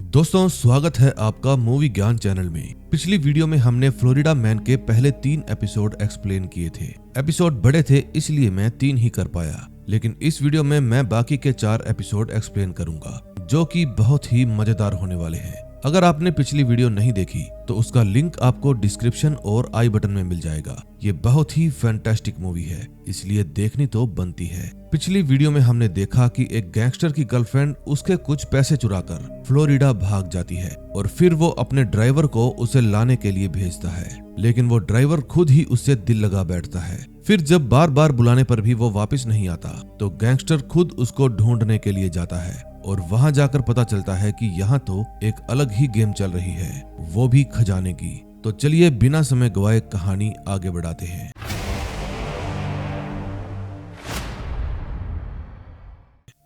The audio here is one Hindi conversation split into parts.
दोस्तों स्वागत है आपका मूवी ज्ञान चैनल में। पिछली वीडियो में हमने फ्लोरिडा मैन के पहले 3 एपिसोड एक्सप्लेन किए थे। एपिसोड बड़े थे इसलिए मैं 3 ही कर पाया, लेकिन इस वीडियो में मैं बाकी के 4 एपिसोड एक्सप्लेन करूंगा जो कि बहुत ही मजेदार होने वाले हैं। अगर आपने पिछली वीडियो नहीं देखी तो उसका लिंक आपको डिस्क्रिप्शन और आई बटन में मिल जाएगा। ये बहुत ही फैंटास्टिक मूवी है, इसलिए देखनी तो बनती है। पिछली वीडियो में हमने देखा कि एक गैंगस्टर की गर्लफ्रेंड उसके कुछ पैसे चुराकर फ्लोरिडा भाग जाती है और फिर वो अपने ड्राइवर को उसे लाने के लिए भेजता है, लेकिन वो ड्राइवर खुद ही उससे दिल लगा बैठता है। फिर जब बार बार बुलाने पर भी वो वापस नहीं आता तो गैंगस्टर खुद उसको ढूंढने के लिए जाता है और वहां जाकर पता चलता है कि यहाँ तो एक अलग ही गेम चल रही है, वो भी खजाने की। तो चलिए बिना समय गवाए कहानी आगे बढ़ाते हैं।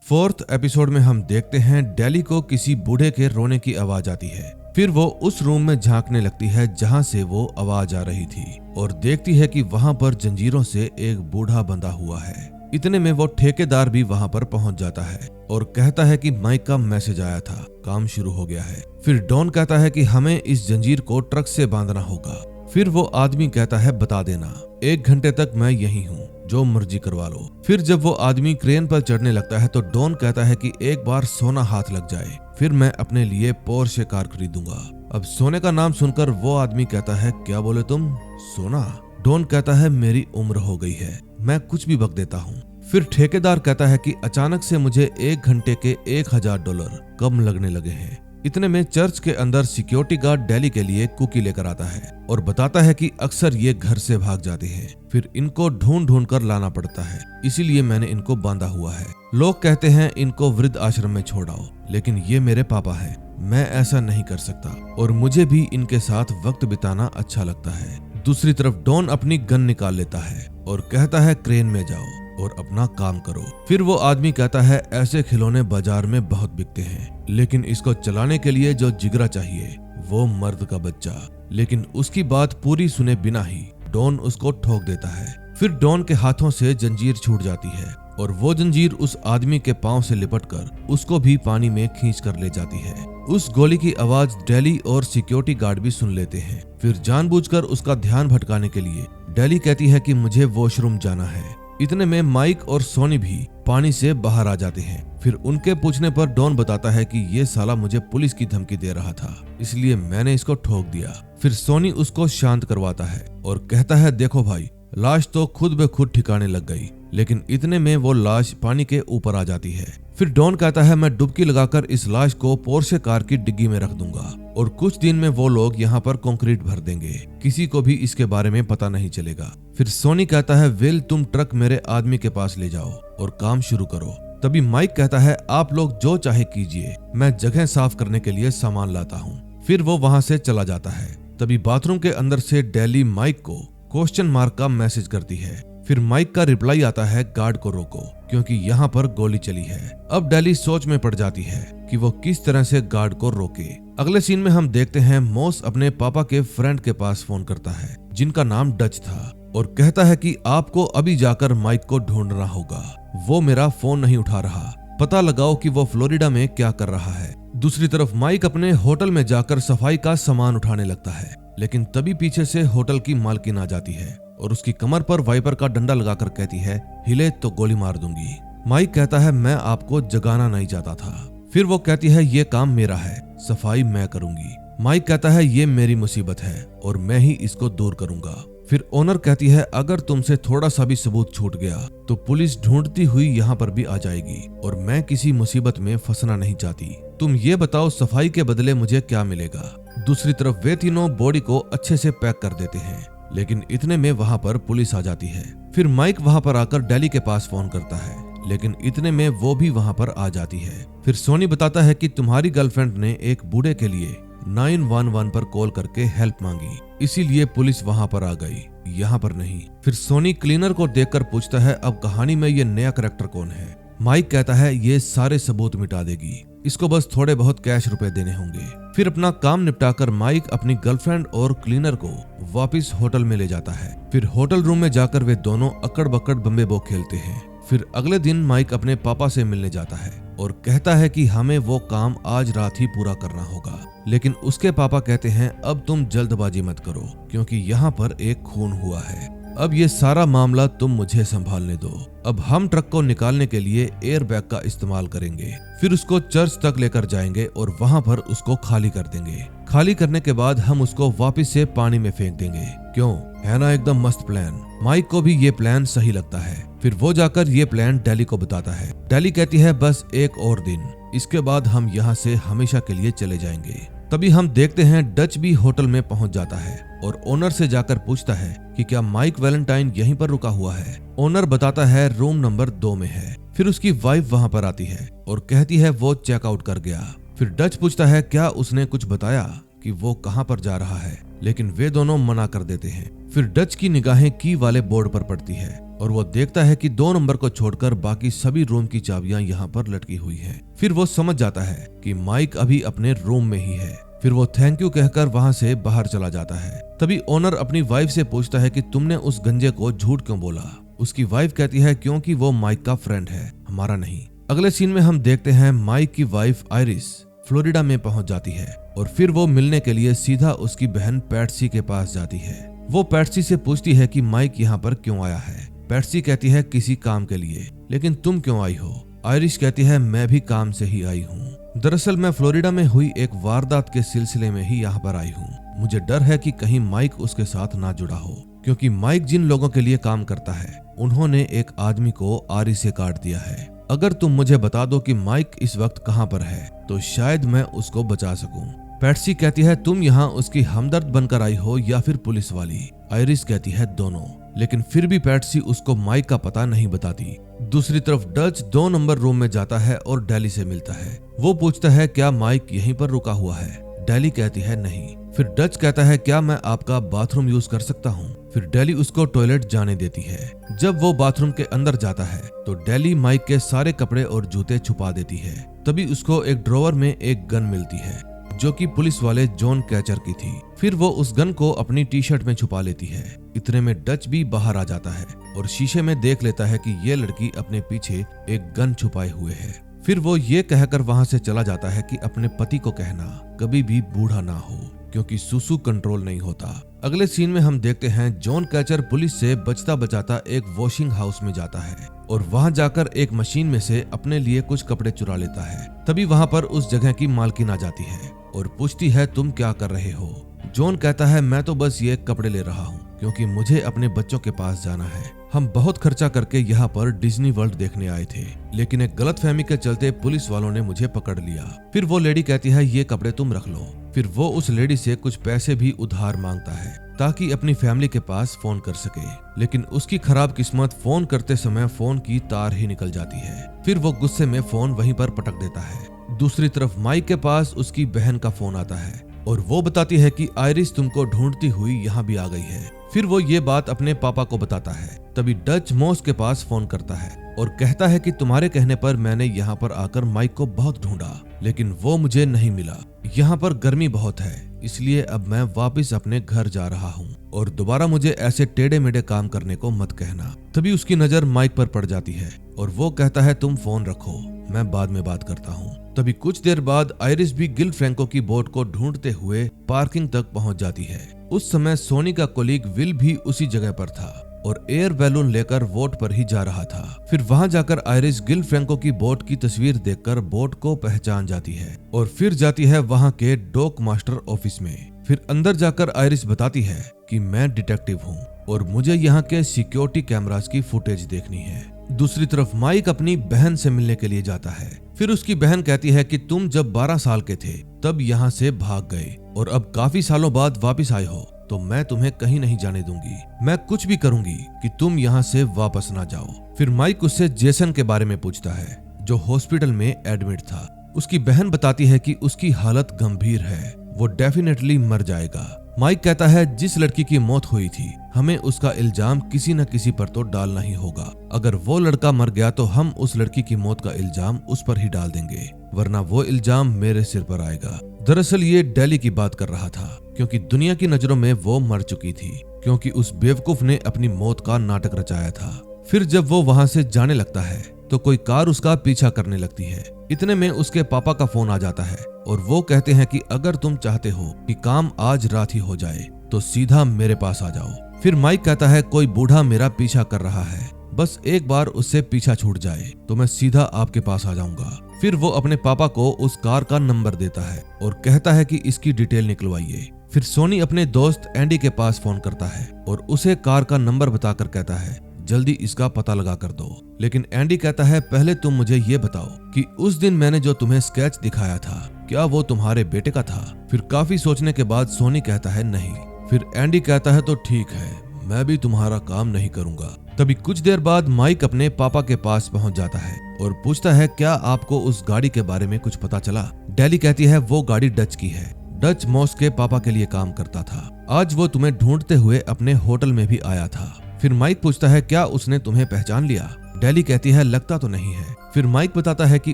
फोर्थ एपिसोड में हम देखते हैं डेली को किसी बूढ़े के रोने की आवाज आती है। फिर वो उस रूम में झांकने लगती है जहां से वो आवाज आ रही थी और देखती है कि वहां पर जंजीरों से एक बूढ़ा बंधा हुआ है। इतने में वो ठेकेदार भी वहां पर पहुंच जाता है और कहता है कि माइक का मैसेज आया था, काम शुरू हो गया है। फिर डॉन कहता है कि हमें इस जंजीर को ट्रक से बांधना होगा। फिर वो आदमी कहता है बता देना, 1 घंटे तक मैं यहीं हूँ, जो मर्जी करवा लो। फिर जब वो आदमी क्रेन पर चढ़ने लगता है तो डॉन कहता है कि एक बार सोना हाथ लग जाए फिर मैं अपने लिए पोर्शे कार खरीदूंगा। अब सोने का नाम सुनकर वो आदमी कहता है क्या बोले तुम, सोना? डॉन कहता है मेरी उम्र हो गई है, मैं कुछ भी बक देता हूँ। फिर ठेकेदार कहता है कि अचानक से मुझे 1 घंटे के $1000 कम लगने लगे हैं। इतने में चर्च के अंदर सिक्योरिटी गार्ड डेली के लिए कुकी लेकर आता है और बताता है कि अक्सर ये घर से भाग जाते हैं, फिर इनको ढूंढ ढूंढ कर लाना पड़ता है, इसीलिए मैंने इनको बांधा हुआ है। लोग कहते हैं इनको वृद्ध आश्रम में छोड़ाओ, लेकिन ये मेरे पापा हैं, मैं ऐसा नहीं कर सकता और मुझे भी इनके साथ वक्त बिताना अच्छा लगता है। दूसरी तरफ डॉन अपनी गन निकाल लेता है और कहता है क्रेन में जाओ और अपना काम करो। फिर वो आदमी कहता है ऐसे खिलौने बाजार में बहुत बिकते हैं, लेकिन इसको चलाने के लिए जो जिगरा चाहिए वो मर्द का बच्चा। लेकिन उसकी बात पूरी सुने बिना ही डॉन उसको ठोक देता है। फिर डॉन के हाथों से जंजीर छूट जाती है और वो जंजीर उस आदमी के पांव से लिपटकर उसको भी पानी में खींच कर ले जाती है। उस गोली की आवाज डेली और सिक्योरिटी गार्ड भी सुन लेते हैं। फिर जानबूझकर उसका ध्यान भटकाने के लिए डेली कहती है कि मुझे वॉशरूम जाना है। इतने में माइक और सोनी भी पानी से बाहर आ जाते हैं। फिर उनके पूछने पर डॉन बताता है कि ये साला मुझे पुलिस की धमकी दे रहा था, इसलिए मैंने इसको ठोक दिया। फिर सोनी उसको शांत करवाता है और कहता है देखो भाई, लाश तो खुद ब खुद ठिकाने लग गई। लेकिन इतने में वो लाश पानी के ऊपर आ जाती है। फिर डॉन कहता है मैं डुबकी लगाकर इस लाश को पोर्शे कार की डिग्गी में रख दूंगा और कुछ दिन में वो लोग यहाँ पर कंक्रीट भर देंगे, किसी को भी इसके बारे में पता नहीं चलेगा। फिर सोनी कहता है विल तुम ट्रक मेरे आदमी के पास ले जाओ और काम शुरू करो। तभी माइक कहता है आप लोग जो चाहे कीजिए, मैं जगह साफ करने के लिए सामान लाता हूँ। फिर वो वहां से चला जाता है। तभी बाथरूम के अंदर से डेली माइक को क्वेश्चन मार्क का मैसेज करती है। फिर माइक का रिप्लाई आता है गार्ड को रोको, क्योंकि यहाँ पर गोली चली है। अब डेली सोच में पड़ जाती है कि वो किस तरह से गार्ड को रोके। अगले सीन में हम देखते हैं मॉस अपने पापा के फ्रेंड के पास फोन करता है जिनका नाम डच था और कहता है कि आपको अभी जाकर माइक को ढूंढना होगा, वो मेरा फोन नहीं उठा रहा, पता लगाओ कि वो फ्लोरिडा में क्या कर रहा है। दूसरी तरफ माइक अपने होटल में जाकर सफाई का सामान उठाने लगता है, लेकिन तभी पीछे से होटल की मालकिन आ जाती है और उसकी कमर पर वाइपर का डंडा लगाकर कहती है हिले तो गोली मार दूंगी। माइक कहता है मैं आपको जगाना नहीं चाहता था। फिर वो कहती है ये काम मेरा है, सफाई मैं करूंगी। माइक कहता है ये मेरी मुसीबत है और मैं ही इसको दूर करूंगा। फिर ओनर कहती है अगर तुमसे थोड़ा सा भी सबूत छूट गया तो पुलिस ढूंढती हुई यहाँ पर भी आ जाएगी और मैं किसी मुसीबत में फंसना नहीं चाहती। तुम ये बताओ सफाई के बदले मुझे क्या मिलेगा। दूसरी तरफ वे तीनों बॉडी को अच्छे से पैक कर देते हैं, लेकिन इतने में वहां पर पुलिस आ जाती है। फिर माइक वहां पर आकर डेली के पास फोन करता है, लेकिन इतने में वो भी वहां पर आ जाती है। फिर सोनी बताता है कि तुम्हारी गर्लफ्रेंड ने एक बूढ़े के लिए 911 पर कॉल करके हेल्प मांगी, इसीलिए पुलिस वहां पर आ गई, यहाँ पर नहीं। फिर सोनी क्लीनर को देखकर पूछता है अब कहानी में ये नया कैरेक्टर कौन है। माइक कहता है ये सारे सबूत मिटा देगी, इसको बस थोड़े बहुत कैश रुपए देने होंगे। फिर अपना काम निपटाकर माइक अपनी गर्लफ्रेंड और क्लीनर को वापस होटल में ले जाता है। फिर होटल रूम में जाकर वे दोनों अकड़ बकड़ बम्बे बो खेलते हैं। फिर अगले दिन माइक अपने पापा से मिलने जाता है और कहता है कि हमें वो काम आज रात ही पूरा करना होगा। लेकिन उसके पापा कहते हैं अब तुम जल्दबाजी मत करो क्योंकि यहाँ पर एक खून हुआ है। अब ये सारा मामला तुम मुझे संभालने दो। अब हम ट्रक को निकालने के लिए एयर बैग का इस्तेमाल करेंगे, फिर उसको चर्च तक लेकर जाएंगे और वहाँ पर उसको खाली कर देंगे। खाली करने के बाद हम उसको वापस से पानी में फेंक देंगे। क्यों, है ना एकदम मस्त प्लान। माइक को भी ये प्लान सही लगता है। फिर वो जाकर ये प्लान डेली को बताता है। डेली कहती है बस एक और दिन, इसके बाद हम यहाँ से हमेशा के लिए चले जाएंगे। तभी हम देखते हैं डच भी होटल में पहुंच जाता है और ओनर से जाकर पूछता है कि क्या माइक वैलेंटाइन यहीं पर रुका हुआ है। ओनर बताता है रूम नंबर 2 में है। फिर उसकी वाइफ वहां पर आती है और कहती है वो चेकआउट कर गया। फिर डच पूछता है क्या उसने कुछ बताया कि वो कहां पर जा रहा है, लेकिन वे दोनों मना कर देते हैं। फिर डच की निगाहें की वाले बोर्ड पर पड़ती है और वो देखता है कि 2 नंबर को छोड़कर बाकी सभी रूम की चाबियां यहाँ पर लटकी हुई हैं। फिर वो समझ जाता है कि माइक अभी अपने रूम में ही है। फिर वो थैंक यू कहकर वहां से बाहर चला जाता है। तभी ओनर अपनी वाइफ से पूछता है कि तुमने उस गंजे को झूठ क्यों बोला। उसकी वाइफ कहती है क्योंकि वो माइक का फ्रेंड है, हमारा नहीं। अगले सीन में हम देखते हैं माइक की वाइफ आयरिस फ्लोरिडा में पहुंच जाती है और फिर वो मिलने के लिए सीधा उसकी बहन पैट्सी के पास जाती है। वो पैट्सी से पूछती है कि माइक यहाँ पर क्यों आया है। पैट्सी कहती है किसी काम के लिए, लेकिन तुम क्यों आई हो। आयरिश कहती है मैं भी काम से ही आई हूँ। दरअसल मैं फ्लोरिडा में हुई एक वारदात के सिलसिले में ही यहाँ पर आई हूँ। मुझे डर है कि कहीं माइक उसके साथ ना जुड़ा हो, क्योंकि माइक जिन लोगों के लिए काम करता है उन्होंने एक आदमी को आरी से काट दिया है। अगर तुम मुझे बता दो कि माइक इस वक्त कहाँ पर है तो शायद मैं उसको बचा सकूं। पैट्सी कहती है तुम यहाँ उसकी हमदर्द बनकर आई हो या फिर पुलिस वाली। आयरिस कहती है दोनों, लेकिन फिर भी पैट्सी उसको माइक का पता नहीं बताती। दूसरी तरफ डच 2 नंबर रूम में जाता है और डेली से मिलता है। वो पूछता है क्या माइक यहीं पर रुका हुआ है। डेली कहती है नहीं। फिर डच कहता है क्या मैं आपका बाथरूम यूज कर सकता हूँ। फिर डेली उसको टॉयलेट जाने देती है। जब वो बाथरूम के अंदर जाता है तो डेली माइक के सारे कपड़े और जूते छुपा देती है। तभी उसको एक ड्रॉवर में एक गन मिलती है जो कि पुलिस वाले जॉन कैचर की थी। फिर वो उस गन को अपनी टी शर्ट में छुपा लेती है। इतने में डच भी बाहर आ जाता है और शीशे में देख लेता है कि ये लड़की अपने पीछे एक गन छुपाए हुए है। फिर वो ये कहकर वहां से चला जाता है कि अपने पति को कहना कभी भी बूढ़ा ना हो, क्योंकि सुसु कंट्रोल नहीं होता। अगले सीन में हम देखते हैं जॉन कैचर पुलिस से बचता बचाता एक वॉशिंग हाउस में जाता है और वहां जाकर एक मशीन में से अपने लिए कुछ कपड़े चुरा लेता है। तभी वहां पर उस जगह की मालकिन आ जाती है और पूछती है तुम क्या कर रहे हो। जॉन कहता है मैं तो बस ये कपड़े ले रहा हूँ क्योंकि मुझे अपने बच्चों के पास जाना है। हम बहुत खर्चा करके यहाँ पर डिज्नी वर्ल्ड देखने आए थे, लेकिन एक गलतफहमी के चलते पुलिस वालों ने मुझे पकड़ लिया। फिर वो लेडी कहती है ये कपड़े तुम रख लो। फिर वो उस लेडी से कुछ पैसे भी उधार मांगता है ताकि अपनी फैमिली के पास फोन कर सके, लेकिन उसकी खराब किस्मत फोन करते समय फोन की तार ही निकल जाती है। फिर वो गुस्से में फोन वहीं पर पटक देता है। दूसरी तरफ माइक के पास उसकी बहन का फोन आता है और वो बताती है कि आयरिस तुमको ढूंढती हुई यहाँ भी आ गई है। फिर वो ये बात अपने पापा को बताता है। तभी डच मॉस के पास फोन करता है और कहता है कि तुम्हारे कहने पर मैंने यहाँ पर आकर माइक को बहुत ढूंढा, लेकिन वो मुझे नहीं मिला। यहाँ पर गर्मी बहुत है, इसलिए अब मैं वापस अपने घर जा रहा हूँ और दोबारा मुझे ऐसे टेढ़े मेढ़े काम करने को मत कहना। तभी उसकी नजर माइक पर पड़ जाती है और वो कहता है तुम फोन रखो, मैं बाद में बात करता हूँ। तभी कुछ देर बाद आयरिस भी गिल फ्रैंको की बोट को ढूंढते हुए पार्किंग तक पहुंच जाती है। उस समय सोनी का कोलीग विल भी उसी जगह पर था और एयर बैलून लेकर बोट पर ही जा रहा था। फिर वहां जाकर आयरिस गिल फ्रैंको की बोट की तस्वीर देखकर बोट को पहचान जाती है और फिर जाती है वहां के डॉक मास्टर ऑफिस में। फिर अंदर जाकर आयरिस बताती है कि मैं डिटेक्टिव हूँ और मुझे यहाँ के सिक्योरिटी कैमरास की फुटेज देखनी है। दूसरी तरफ माइक अपनी बहन से मिलने के लिए जाता है। फिर उसकी बहन कहती है कि तुम जब 12 साल के थे तब यहाँ से भाग गए और अब काफी सालों बाद वापस आए हो, तो मैं तुम्हें कहीं नहीं जाने दूंगी। मैं कुछ भी करूंगी कि तुम यहाँ से वापस ना जाओ। फिर माइक उससे जेसन के बारे में पूछता है जो हॉस्पिटल में एडमिट था। उसकी बहन बताती है कि उसकी हालत गंभीर है, वो डेफिनेटली मर जाएगा। माइक कहता है जिस लड़की की मौत हुई थी हमें उसका इल्जाम किसी न किसी पर तो डालना ही होगा। अगर वो लड़का मर गया तो हम उस लड़की की मौत का इल्जाम उस पर ही डाल देंगे, वरना वो इल्जाम मेरे सिर पर आएगा। दरअसल ये डेली की बात कर रहा था क्योंकि दुनिया की नजरों में वो मर चुकी थी क्योंकि उस बेवकूफ ने अपनी मौत का नाटक रचाया था। फिर जब वो वहां से जाने लगता है तो कोई कार उसका पीछा करने लगती है। इतने में उसके पापा का फोन आ जाता है और वो कहते हैं कि अगर तुम चाहते हो कि काम आज रात ही हो जाए तो सीधा मेरे पास आ जाओ। फिर माइक कहता है कोई बूढ़ा मेरा पीछा कर रहा है, बस एक बार उससे पीछा छूट जाए तो मैं सीधा आपके पास आ जाऊंगा। फिर वो अपने पापा को उस कार का नंबर देता है और कहता है कि इसकी डिटेल निकलवाइए। फिर सोनी अपने दोस्त एंडी के पास फोन करता है और उसे कार का नंबर बताकर कहता है जल्दी इसका पता लगा कर दो। लेकिन एंडी कहता है पहले तुम मुझे ये बताओ कि उस दिन मैंने जो तुम्हें स्केच दिखाया था क्या वो तुम्हारे बेटे का था। फिर काफी सोचने के बाद सोनी कहता है नहीं। फिर एंडी कहता है तो ठीक है, मैं भी तुम्हारा काम नहीं करूंगा। तभी कुछ देर बाद माइक अपने पापा के पास पहुंच जाता है और पूछता है क्या आपको उस गाड़ी के बारे में कुछ पता चला। डेली कहती है वो गाड़ी डच की है, डच मॉस के पापा के लिए काम करता था। आज वो तुम्हें ढूंढते हुए अपने होटल में भी आया था। फिर माइक पूछता है क्या उसने तुम्हें पहचान लिया। डेली कहती है लगता तो नहीं है। फिर माइक बताता है कि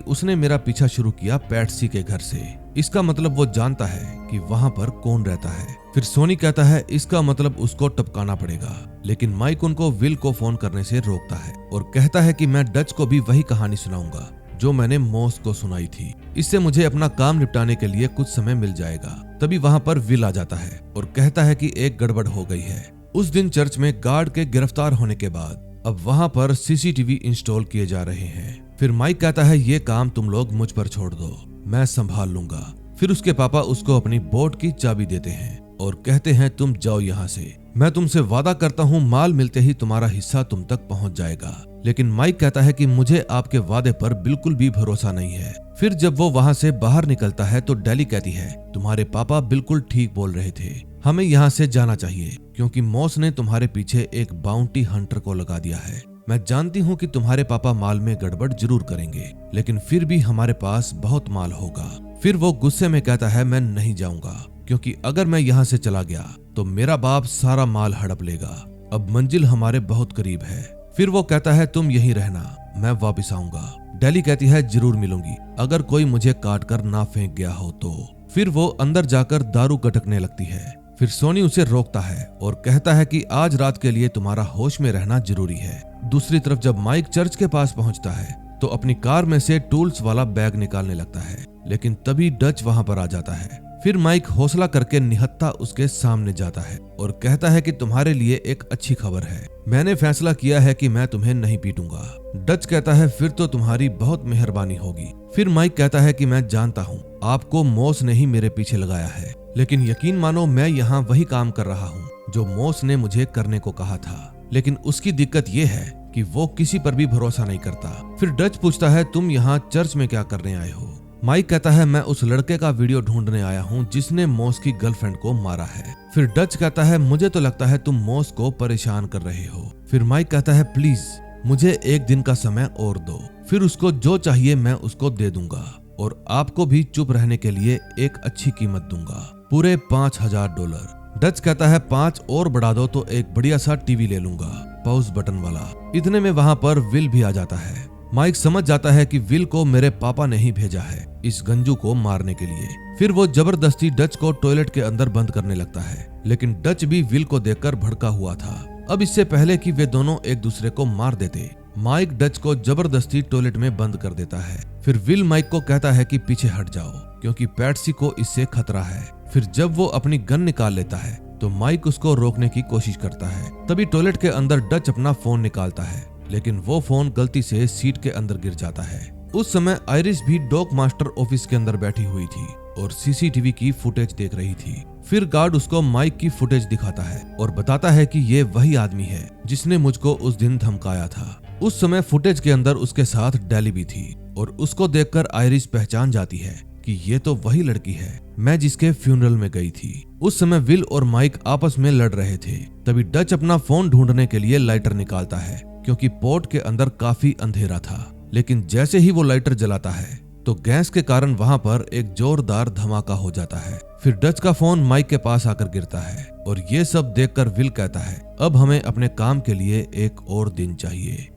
उसने मेरा पीछा शुरू किया पैट्सी के घर से। इसका मतलब वो जानता है कि वहाँ पर कौन रहता है। फिर सोनी कहता है इसका मतलब उसको टपकाना पड़ेगा। लेकिन माइक उनको विल को फोन करने से रोकता है और कहता है कि मैं डच को भी वही कहानी सुनाऊंगा जो मैंने मॉस को सुनाई थी। इससे मुझे अपना काम निपटाने के लिए कुछ समय मिल जाएगा। तभी वहाँ पर विल आ जाता है और कहता है कि एक गड़बड़ हो गई है। उस दिन चर्च में गार्ड के गिरफ्तार होने के बाद अब वहाँ पर सीसीटीवी इंस्टॉल किए जा रहे हैं। फिर माइक कहता है ये काम तुम लोग मुझ पर छोड़ दो, मैं संभाल लूंगा। फिर उसके पापा उसको अपनी बोट की चाबी देते हैं और कहते हैं तुम जाओ यहाँ से, मैं तुमसे वादा करता हूँ माल मिलते ही तुम्हारा हिस्सा तुम तक पहुँच जाएगा। लेकिन माइक कहता है कि मुझे आपके वादे पर बिल्कुल भी भरोसा नहीं है। फिर जब वो वहाँ से बाहर निकलता है तो डेली कहती है तुम्हारे पापा बिल्कुल ठीक बोल रहे थे, हमें यहाँ से जाना चाहिए क्योंकि मॉस ने तुम्हारे पीछे एक बाउंटी हंटर को लगा दिया है। मैं जानती हूँ कि तुम्हारे पापा माल में गड़बड़ जरूर करेंगे, लेकिन फिर भी हमारे पास बहुत माल होगा। फिर वो गुस्से में कहता है मैं नहीं जाऊंगा क्योंकि अगर मैं यहाँ से चला गया तो मेरा बाप सारा माल हड़प लेगा। अब मंजिल हमारे बहुत करीब है। फिर वो कहता है तुम यहीं रहना, मैं वापस आऊंगा। डेली कहती है जरूर मिलूंगी अगर कोई मुझे काट कर ना फेंक गया हो तो। फिर वो अंदर जाकर दारू गटकने लगती है। फिर सोनी उसे रोकता है और कहता है कि आज रात के लिए तुम्हारा होश में रहना जरूरी है। दूसरी तरफ जब माइक चर्च के पास पहुंचता है तो अपनी कार में से टूल्स वाला बैग निकालने लगता है, लेकिन तभी डच वहां पर आ जाता है। फिर माइक हौसला करके निहत्था उसके सामने जाता है और कहता है कि तुम्हारे लिए एक अच्छी खबर है, मैंने फैसला किया है कि मैं तुम्हें नहीं पीटूंगा। डच कहता है फिर तो तुम्हारी बहुत मेहरबानी होगी। फिर माइक कहता है कि मैं जानता हूँ आपको मॉस ने ही मेरे पीछे लगाया है, लेकिन यकीन मानो मैं यहाँ वही काम कर रहा हूँ जो मॉस ने मुझे करने को कहा था। लेकिन उसकी दिक्कत ये है कि वो किसी पर भी भरोसा नहीं करता। फिर डच पूछता है तुम यहाँ चर्च में क्या करने आए हो। माइक कहता है मैं उस लड़के का वीडियो ढूंढने आया हूँ जिसने मॉस की गर्लफ्रेंड को मारा है। फिर डच कहता है मुझे तो लगता है तुम मॉस को परेशान कर रहे हो। फिर माइक कहता है प्लीज मुझे एक दिन का समय और दो, फिर उसको जो चाहिए मैं उसको दे दूंगा और आपको भी चुप रहने के लिए एक अच्छी कीमत दूंगा, पूरे $5000। डच कहता है 5 और बढ़ा दो तो एक बढ़िया सा टीवी ले लूंगा, पॉज बटन वाला। इतने में वहां पर विल भी आ जाता है। माइक समझ जाता है कि विल को मेरे पापा ने ही भेजा है इस गंजू को मारने के लिए। फिर वो जबरदस्ती डच को टॉयलेट के अंदर बंद करने लगता है, लेकिन डच भी विल को देखकर भड़का हुआ था। अब इससे पहले कि वे दोनों एक दूसरे को मार देते, माइक डच को जबरदस्ती टॉयलेट में बंद कर देता है। फिर विल माइक को कहता है कि पीछे हट जाओ क्योंकि पैट्सी को इससे खतरा है। फिर जब वो अपनी गन निकाल लेता है तो माइक उसको रोकने की कोशिश करता है। तभी टॉयलेट के अंदर डच अपना फोन निकालता है, लेकिन वो फोन गलती से सीट के अंदर गिर जाता है। उस समय आयरिस भी डॉक मास्टर ऑफिस के अंदर बैठी हुई थी और सीसीटीवी की फुटेज देख रही थी। फिर गार्ड उसको माइक की फुटेज दिखाता है और बताता है कि ये वही आदमी है जिसने मुझको उस दिन धमकाया था। उस समय फुटेज के अंदर उसके साथ डेली भी थी और उसको देखकर आयरिस पहचान जाती है कि ये तो वही लड़की है मैं जिसके फ्यूनरल में गई थी। उस समय विल और माइक आपस में लड़ रहे थे। तभी डच अपना फोन ढूंढने के लिए लाइटर निकालता है क्योंकि पोर्ट के अंदर काफी अंधेरा था, लेकिन जैसे ही वो लाइटर जलाता है तो गैस के कारण वहां पर एक जोरदार धमाका हो जाता है। फिर डच का फोन माइक के पास आकर गिरता है और ये सब देखकर विल कहता है अब हमें अपने काम के लिए एक और दिन चाहिए।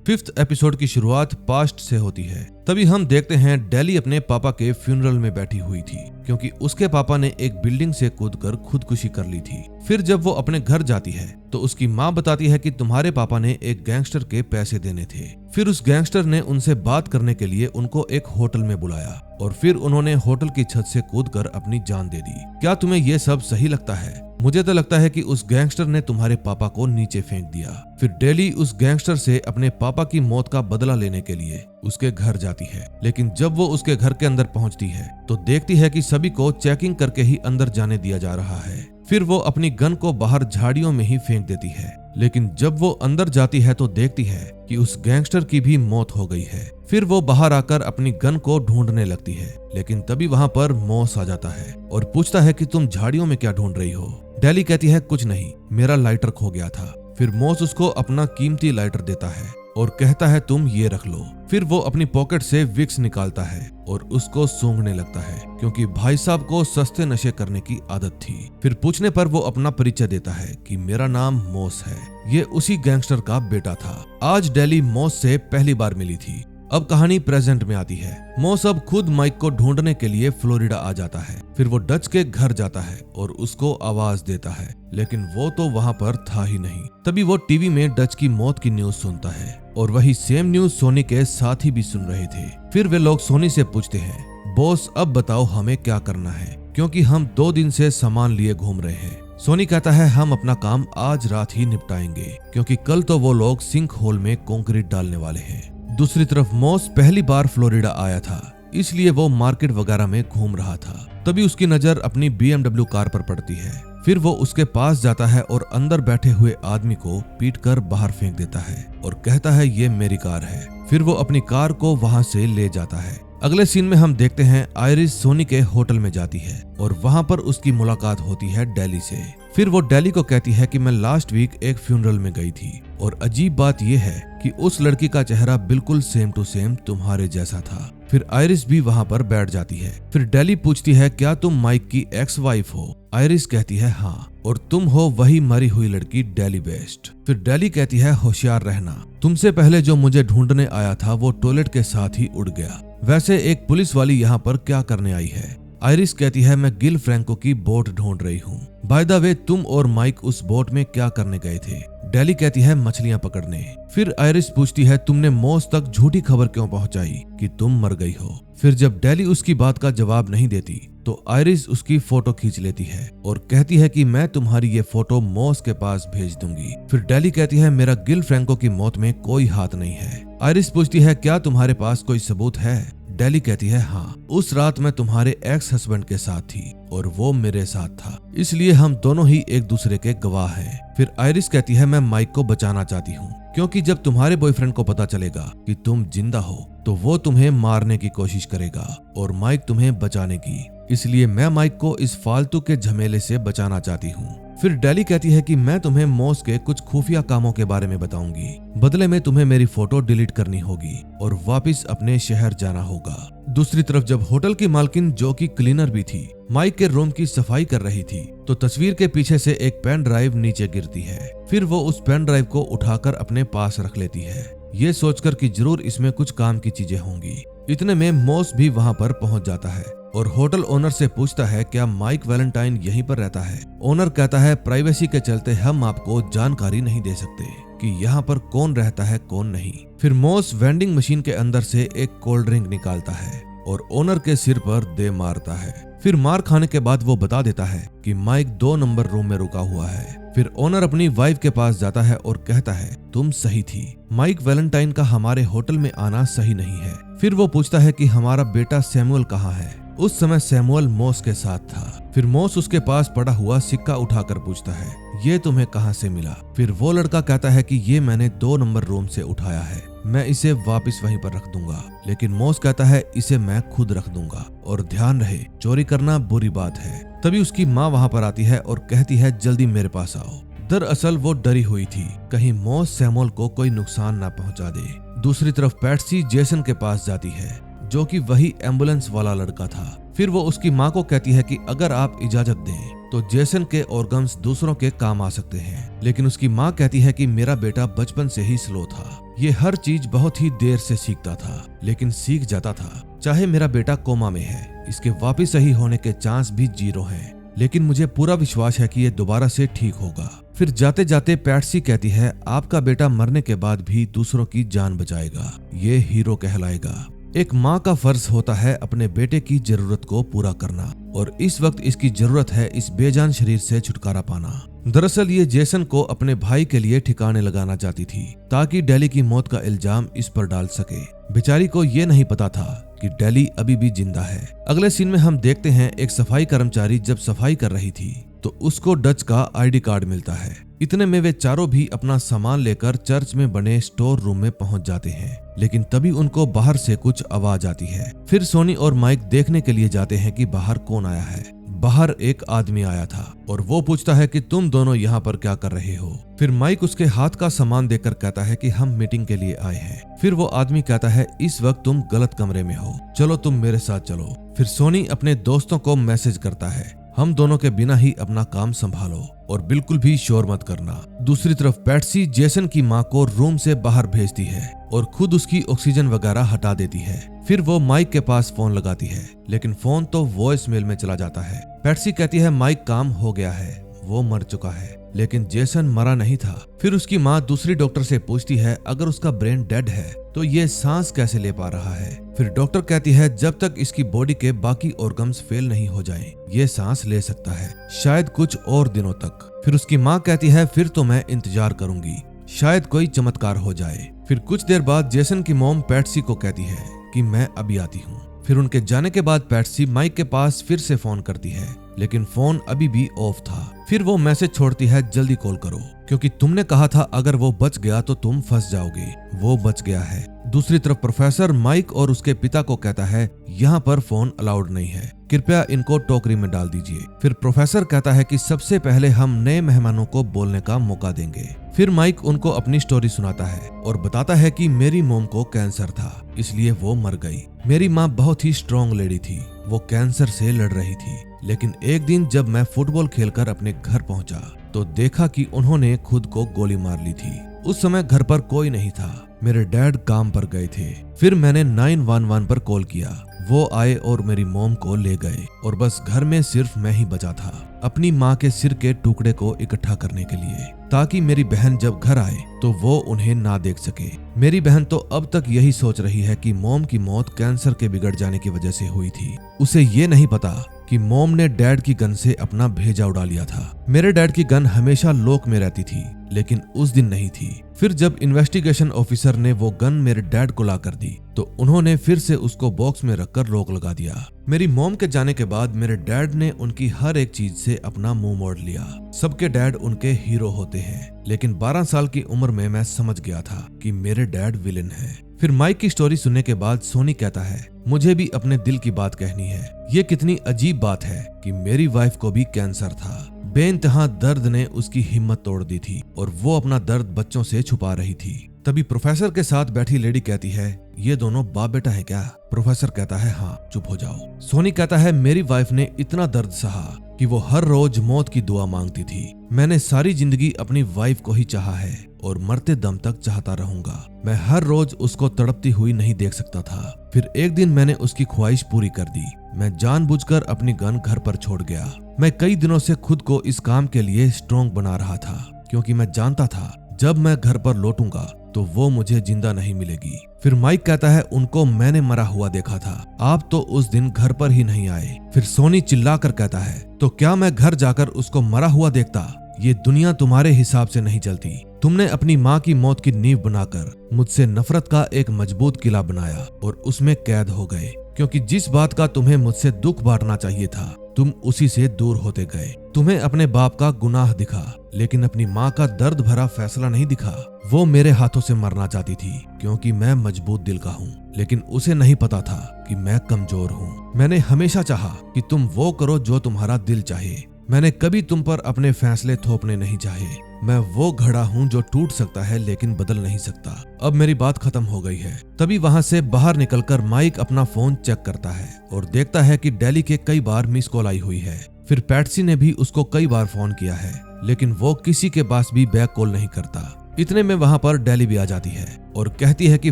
5th एपिसोड की शुरुआत पास्ट से होती है। तभी हम देखते हैं डेली अपने पापा के फ्यूनरल में बैठी हुई थी क्योंकि उसके पापा ने एक बिल्डिंग से कूदकर खुदकुशी कर ली थी। फिर जब वो अपने घर जाती है तो उसकी माँ बताती है कि तुम्हारे पापा ने एक गैंगस्टर के पैसे देने थे। फिर उस गैंगस्टर ने उनसे बात करने के लिए उनको एक होटल में बुलाया और फिर उन्होंने होटल की छत से कूदकर अपनी जान दे दी। क्या तुम्हें ये सब सही लगता है? मुझे तो लगता है कि उस गैंगस्टर ने तुम्हारे पापा को नीचे फेंक दिया। फिर डेली उस गैंगस्टर से अपने पापा की मौत का बदला लेने के लिए उसके घर जाती है, लेकिन जब वो उसके घर के अंदर पहुंचती है तो देखती है कि सभी को चेकिंग करके ही अंदर जाने दिया जा रहा है। फिर वो अपनी गन को बाहर झाड़ियों में ही फेंक देती है, लेकिन जब वो अंदर जाती है तो देखती है कि उस गैंगस्टर की भी मौत हो गई है। फिर वो बाहर आकर अपनी गन को ढूंढने लगती है, लेकिन तभी वहां पर मॉस आ जाता है और पूछता है कि तुम झाड़ियों में क्या ढूंढ रही हो? डेली कहती है कुछ नहीं, मेरा लाइटर खो गया था। फिर मॉस उसको अपना कीमती लाइटर देता है और कहता है तुम ये रख लो। फिर वो अपनी पॉकेट से विक्स निकालता है और उसको सूंघने लगता है क्योंकि भाई साहब को सस्ते नशे करने की आदत थी। फिर पूछने पर वो अपना परिचय देता है कि मेरा नाम मॉस है, ये उसी गैंगस्टर का बेटा था। आज डेली मॉस से पहली बार मिली थी। अब कहानी प्रेजेंट में आती है। मॉस अब खुद माइक को ढूंढने के लिए फ्लोरिडा आ जाता है। फिर वो डच के घर जाता है और उसको आवाज देता है, लेकिन वो तो वहां पर था ही नहीं। तभी वो टीवी में डच की मौत की न्यूज सुनता है और वही सेम न्यूज सोनी के साथी भी सुन रहे थे। फिर वे लोग सोनी से पूछते हैं, बॉस अब बताओ हमें क्या करना है, क्योंकि हम 2 दिन से सामान लिए घूम रहे हैं। सोनी कहता है हम अपना काम आज रात ही निपटाएंगे क्योंकि कल तो वो लोग सिंक होल में कंक्रीट डालने वाले हैं। दूसरी तरफ मॉस पहली बार फ्लोरिडा आया था, इसलिए वो मार्केट वगैरह में घूम रहा था। तभी उसकी नजर अपनी BMW कार पर पड़ती है। फिर वो उसके पास जाता है और अंदर बैठे हुए आदमी को पीटकर बाहर फेंक देता है और कहता है ये मेरी कार है। फिर वो अपनी कार को वहां से ले जाता है। अगले सीन में हम देखते हैं आयरिस सोनी के होटल में जाती है और वहां पर उसकी मुलाकात होती है डेली से। फिर वो डेली को कहती है कि मैं लास्ट वीक एक फ्यूनरल में गई थी और अजीब बात यह है कि उस लड़की का चेहरा बिल्कुल सेम टू सेम तुम्हारे जैसा था। फिर आयरिस भी वहां पर बैठ जाती है। फिर डेली पूछती है क्या तुम माइक की एक्स वाइफ हो? आयरिस कहती है हाँ, और तुम हो वही मरी हुई लड़की डेली बेस्ट। फिर डेली कहती है होशियार रहना, तुमसे पहले जो मुझे ढूंढने आया था वो टॉयलेट के साथ ही उड़ गया। वैसे एक पुलिस वाली यहाँ पर क्या करने आई है? आयरिस कहती है मैं गिल फ्रैंको की बोट ढूंढ रही हूँ। बाय द वे तुम और माइक उस बोट में क्या करने गए थे? डेली कहती है मछलियां पकड़ने। फिर आयरिस पूछती है तुमने मॉस तक झूठी खबर क्यों पहुंचाई कि तुम मर गई हो? फिर जब डेली उसकी बात का जवाब नहीं देती तो आयरिस उसकी फोटो खींच लेती है और कहती है कि मैं तुम्हारी ये फोटो मॉस के पास भेज दूंगी। फिर डेली कहती है मेरा गिल फ्रैंको की मौत में कोई हाथ नहीं है। आयरिस पूछती है क्या तुम्हारे पास कोई सबूत है? डेली कहती है हाँ, उस रात मैं तुम्हारे एक्स हस्बैंड के साथ थी और वो मेरे साथ था, इसलिए हम दोनों ही एक दूसरे के गवाह हैं। फिर आयरिस कहती है मैं माइक को बचाना चाहती हूँ क्योंकि जब तुम्हारे बॉयफ्रेंड को पता चलेगा कि तुम जिंदा हो तो वो तुम्हें मारने की कोशिश करेगा और माइक तुम्हें बचाने की, इसलिए मैं माइक को इस फालतू के झमेले से बचाना चाहती हूँ। फिर डेली कहती है कि मैं तुम्हें मॉस के कुछ खुफिया कामों के बारे में बताऊंगी, बदले में तुम्हें मेरी फोटो डिलीट करनी होगी और वापस अपने शहर जाना होगा। दूसरी तरफ जब होटल की मालकिन जो कि क्लीनर भी थी माइक के रूम की सफाई कर रही थी तो तस्वीर के पीछे से एक पेन ड्राइव नीचे गिरती है। फिर वो उस पेन ड्राइव को उठाकर अपने पास रख लेती है, ये सोचकर कि जरूर इसमें कुछ काम की चीजें होंगी। इतने में मॉस भी वहां पर पहुंच जाता है और होटल ओनर से पूछता है क्या माइक वैलेंटाइन यहीं पर रहता है? ओनर कहता है प्राइवेसी के चलते हम आपको जानकारी नहीं दे सकते कि यहाँ पर कौन रहता है कौन नहीं। फिर मॉस वेंडिंग मशीन के अंदर से एक कोल्ड ड्रिंक निकालता है और ओनर के सिर पर दे मारता है। फिर मार खाने के बाद वो बता देता है कि माइक 2 नंबर रूम में रुका हुआ है। फिर ओनर अपनी वाइफ के पास जाता है और कहता है तुम सही थी, माइक वैलेंटाइन का हमारे होटल में आना सही नहीं है। फिर वो पूछता है कि हमारा बेटा सैमुअल कहाँ है? उस समय सैमुअल मॉस के साथ था। फिर मॉस उसके पास पड़ा हुआ सिक्का उठाकर पूछता है ये तुम्हें कहाँ से मिला? फिर वो लड़का कहता है कि ये मैंने 2 नंबर रूम से उठाया है, मैं इसे वापस वहीं पर रख दूंगा। लेकिन मॉस कहता है इसे मैं खुद रख दूंगा और ध्यान रहे चोरी करना बुरी बात है। तभी उसकी माँ वहां पर आती है और कहती है जल्दी मेरे पास आओ। दरअसल वो डरी हुई थी कहीं मॉस सैमुअल को कोई नुकसान ना पहुंचा दे। दूसरी तरफ पैट्सी जेसन के पास जाती है जो कि वही एम्बुलेंस वाला लड़का था। फिर वो उसकी माँ को कहती है कि अगर आप इजाजत दें तो जेसन के ऑर्गन्स दूसरों के काम आ सकते हैं। लेकिन उसकी माँ कहती है कि मेरा बेटा बचपन से ही स्लो था, ये हर चीज बहुत ही देर से सीखता था, लेकिन सीख जाता था। चाहे मेरा बेटा कोमा में है, इसके वापस सही होने के चांस भी 0 हैं, लेकिन मुझे पूरा विश्वास है कि ये दोबारा से ठीक होगा। फिर जाते जाते पैट्सी कहती है, आपका बेटा मरने के बाद भी दूसरों की जान बचाएगा, ये हीरो कहलाएगा। एक माँ का फर्ज होता है अपने बेटे की जरूरत को पूरा करना, और इस वक्त इसकी जरूरत है इस बेजान शरीर से छुटकारा पाना। दरअसल ये जेसन को अपने भाई के लिए ठिकाने लगाना चाहती थी, ताकि डेली की मौत का इल्जाम इस पर डाल सके। बेचारी को ये नहीं पता था कि डेली अभी भी जिंदा है। अगले सीन में हम देखते हैं एक सफाई कर्मचारी जब सफाई कर रही थी तो उसको डच का ID कार्ड मिलता है। इतने में वे चारों भी अपना सामान लेकर चर्च में बने स्टोर रूम में पहुंच जाते हैं, लेकिन तभी उनको बाहर से कुछ आवाज आती है। फिर सोनी और माइक देखने के लिए जाते हैं कि बाहर कौन आया है। बाहर एक आदमी आया था और वो पूछता है कि तुम दोनों यहाँ पर क्या कर रहे हो। फिर माइक उसके हाथ का सामान देकर कहता है कि हम मीटिंग के लिए आए हैं। फिर वो आदमी कहता है, इस वक्त तुम गलत कमरे में हो, चलो तुम मेरे साथ चलो। फिर सोनी अपने दोस्तों को मैसेज करता है, हम दोनों के बिना ही अपना काम संभालो और बिल्कुल भी शोर मत करना। दूसरी तरफ पैट्सी जेसन की माँ को रूम से बाहर भेजती है और खुद उसकी ऑक्सीजन वगैरह हटा देती है। फिर वो माइक के पास फोन लगाती है, लेकिन फोन तो वॉइस मेल में चला जाता है। पैट्सी कहती है, माइक काम हो गया है, वो मर चुका है, लेकिन जेसन मरा नहीं था। फिर उसकी माँ दूसरी डॉक्टर से पूछती है, अगर उसका ब्रेन डेड है तो ये सांस कैसे ले पा रहा है। फिर डॉक्टर कहती है, जब तक इसकी बॉडी के बाकी ऑर्गन्स फेल नहीं हो जाएं, ये सांस ले सकता है, शायद कुछ और दिनों तक। फिर उसकी माँ कहती है, फिर तो मैं इंतजार करूंगी, शायद कोई चमत्कार हो जाए। फिर कुछ देर बाद जेसन की मॉम पैट्सी को कहती है कि मैं अभी आती हूँ। फिर उनके जाने के बाद पैट्सी माइक के पास फिर से फोन करती है, लेकिन फोन अभी भी ऑफ था। फिर वो मैसेज छोड़ती है, जल्दी कॉल करो, क्योंकि तुमने कहा था अगर वो बच गया तो तुम फंस जाओगे। वो बच गया है। दूसरी तरफ प्रोफेसर माइक और उसके पिता को कहता है, यहाँ पर फोन अलाउड नहीं है, कृपया इनको टोकरी में डाल दीजिए। फिर प्रोफेसर कहता है कि सबसे पहले हम नए मेहमानों को बोलने का मौका देंगे। फिर माइक उनको अपनी स्टोरी सुनाता है और बताता है कि मेरी मॉम को कैंसर था, इसलिए वो मर गई। मेरी माँ बहुत ही स्ट्रॉन्ग लेडी थी, वो कैंसर से लड़ रही थी, लेकिन एक दिन जब मैं फुटबॉल खेलकर अपने घर पहुंचा तो देखा कि उन्होंने खुद को गोली मार ली थी। उस समय घर पर कोई नहीं था, मेरे डैड काम पर गए थे। फिर मैंने 911 पर कॉल किया, वो आए और मेरी मॉम को ले गए और बस घर में सिर्फ मैं ही बचा था अपनी माँ के सिर के टुकड़े को इकट्ठा करने के लिए, ताकि मेरी बहन जब घर आए तो वो उन्हें ना देख सके। मेरी बहन तो अब तक यही सोच रही है कि मॉम की मौत कैंसर के बिगड़ जाने की वजह से हुई थी। उसे ये नहीं पता कि मॉम ने डैड की गन से अपना भेजा उड़ा लिया था। मेरे डैड की गन हमेशा लॉक में रहती थी, लेकिन उस दिन नहीं थी। फिर जब इन्वेस्टिगेशन ऑफिसर ने वो गन मेरे डैड को ला कर दी तो उन्होंने फिर से उसको बॉक्स में रखकर लॉक लगा दिया। मेरी मॉम के जाने के बाद मेरे डैड ने उनकी हर एक चीज से अपना मुंह मोड़ लिया। सबके डैड उनके हीरो होते हैं, लेकिन 12 साल की उम्र में मैं समझ गया था कि मेरे डैड विलेन है। फिर माइक की स्टोरी सुनने के बाद सोनी कहता है, मुझे भी अपने दिल की बात कहनी है। ये कितनी अजीब बात है कि मेरी वाइफ को भी कैंसर था। बेइंतहा दर्द ने उसकी हिम्मत तोड़ दी थी और वो अपना दर्द बच्चों से छुपा रही थी। तभी प्रोफेसर के साथ बैठी लेडी कहती है, ये दोनों बाप बेटा है क्या? प्रोफेसर कहता है, हाँ, चुप हो जाओ। सोनी कहता है, मेरी वाइफ ने इतना दर्द सहा कि वो हर रोज मौत की दुआ मांगती थी। मैंने सारी जिंदगी अपनी वाइफ को ही चाहा है और मरते दम तक चाहता रहूंगा। मैं हर रोज उसको तड़पती हुई नहीं देख सकता था। फिर एक दिन मैंने उसकी ख्वाहिश पूरी कर दी। मैं जानबूझकर अपनी गन घर पर छोड़ गया। मैं कई दिनों से खुद को इस काम के लिए स्ट्रॉन्ग बना रहा था, क्योंकि मैं जानता था जब मैं घर पर लौटूंगा तो वो मुझे जिंदा नहीं मिलेगी। फिर माइक कहता है, उनको मैंने मरा हुआ देखा था, आप तो उस दिन घर पर ही नहीं आए। फिर सोनी चिल्लाकर कहता है, तो क्या मैं घर जाकर उसको मरा हुआ देखता? ये दुनिया तुम्हारे हिसाब से नहीं चलती। तुमने अपनी माँ की मौत की नींव बनाकर मुझसे नफरत का एक मजबूत किला बनाया और उसमें कैद हो गए, क्योंकि जिस बात का तुम्हें मुझसे दुख बांटना चाहिए था तुम उसी से दूर होते गए। तुम्हें अपने बाप का गुनाह दिखा, लेकिन अपनी माँ का दर्द भरा फैसला नहीं दिखा। वो मेरे हाथों से मरना चाहती थी क्योंकि मैं मजबूत दिल का हूँ, लेकिन उसे नहीं पता था कि मैं कमजोर हूँ। मैंने हमेशा चाहा कि तुम वो करो जो तुम्हारा दिल चाहे। मैंने कभी तुम पर अपने फैसले थोपने नहीं चाहे। मैं वो घड़ा हूँ जो टूट सकता है लेकिन बदल नहीं सकता। अब मेरी बात खत्म हो गई है। तभी वहाँ से बाहर निकलकर माइक अपना फोन चेक करता है और देखता है कि डेली के कई बार मिस कॉल आई हुई है। फिर पैट्सी ने भी उसको कई बार फोन किया है, लेकिन वो किसी के पास भी बैक कॉल नहीं करता। इतने में वहाँ पर डेली भी आ जाती है और कहती है कि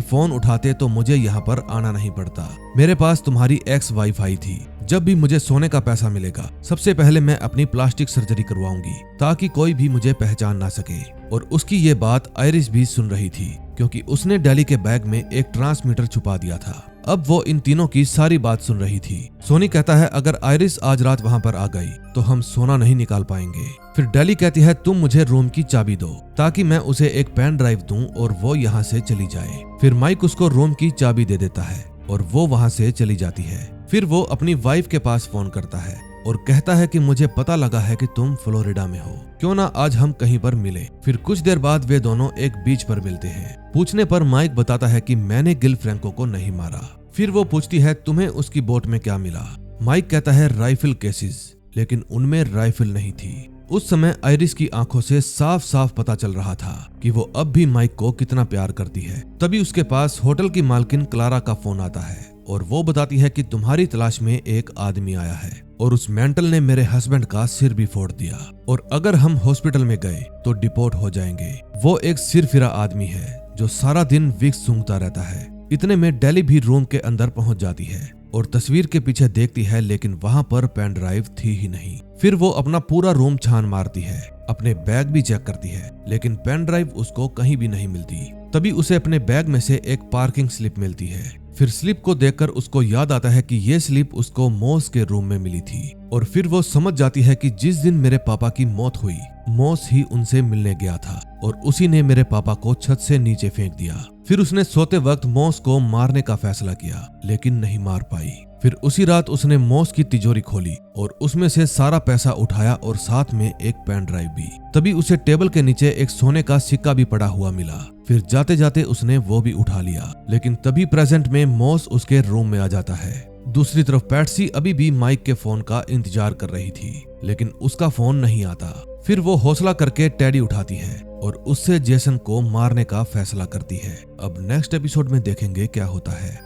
फोन उठाते तो मुझे यहाँ पर आना नहीं पड़ता। मेरे पास तुम्हारी एक्स वाइफ थी। जब भी मुझे सोने का पैसा मिलेगा सबसे पहले मैं अपनी प्लास्टिक सर्जरी करवाऊंगी ताकि कोई भी मुझे पहचान ना सके। और उसकी ये बात आयरिस भी सुन रही थी क्योंकि उसने डेली के बैग में एक ट्रांसमीटर छुपा दिया था। अब वो इन तीनों की सारी बात सुन रही थी। सोनी कहता है अगर आयरिस आज रात वहाँ पर आ गई तो हम सोना नहीं निकाल पाएंगे। फिर डेली कहती है तुम मुझे रूम की चाबी दो ताकि मैं उसे एक पेन ड्राइव दूं और वो यहाँ से चली जाए। फिर माइक उसको रूम की चाबी दे देता है और वो वहाँ से चली जाती है। फिर वो अपनी वाइफ के पास फोन करता है और कहता है कि मुझे पता लगा है कि तुम फ्लोरिडा में हो, क्यों ना आज हम कहीं पर मिले। फिर कुछ देर बाद वे दोनों एक बीच पर मिलते हैं। पूछने पर माइक बताता है कि मैंने गिल फ्रैंको को नहीं मारा। फिर वो पूछती है तुम्हें उसकी बोट में क्या मिला। माइक कहता है राइफल केसेस, लेकिन उनमें राइफल नहीं थी। उस समय आयरिस की आंखों से साफ साफ पता चल रहा था कि वो अब भी माइक को कितना प्यार करती है। तभी उसके पास होटल की मालकिन क्लारा का फोन आता है और वो बताती है कि तुम्हारी तलाश में एक आदमी आया है और उस मेंटल ने मेरे हस्बैंड का सिर भी फोड़ दिया और अगर हम हॉस्पिटल में गए तो डिपोर्ट हो जाएंगे। वो एक सिरफिरा आदमी है जो सारा दिन विक्स सूंघता रहता है। इतने में डेली भी रूम के अंदर पहुंच जाती है और तस्वीर के पीछे देखती है, लेकिन वहां पर पेन ड्राइव थी ही नहीं। फिर वो अपना पूरा रूम छान मारती है, अपने बैग भी चेक करती है, लेकिन पेन ड्राइव उसको कहीं भी नहीं मिलती। तभी उसे अपने बैग में से एक पार्किंग स्लिप मिलती है। फिर स्लिप को देखकर उसको याद आता है कि ये स्लिप उसको मॉस के रूम में मिली थी और फिर वो समझ जाती है कि जिस दिन मेरे पापा की मौत हुई मॉस ही उनसे मिलने गया था और उसी ने मेरे पापा को छत से नीचे फेंक दिया। फिर उसने सोते वक्त मॉस को मारने का फैसला किया, लेकिन नहीं मार पाई। फिर उसी रात उसने मॉस की तिजोरी खोली और उसमें से सारा पैसा उठाया और साथ में एक पेन ड्राइव भी। तभी उसे टेबल के नीचे एक सोने का सिक्का भी पड़ा हुआ मिला। फिर जाते जाते उसने वो भी उठा लिया, लेकिन तभी प्रेजेंट में मॉस उसके रूम में आ जाता है। दूसरी तरफ पैट्सी अभी भी माइक के फोन का इंतजार कर रही थी, लेकिन उसका फोन नहीं आता। फिर वो हौसला करके टेडी उठाती है और उससे जेसन को मारने का फैसला करती है। अब नेक्स्ट एपिसोड में देखेंगे क्या होता है।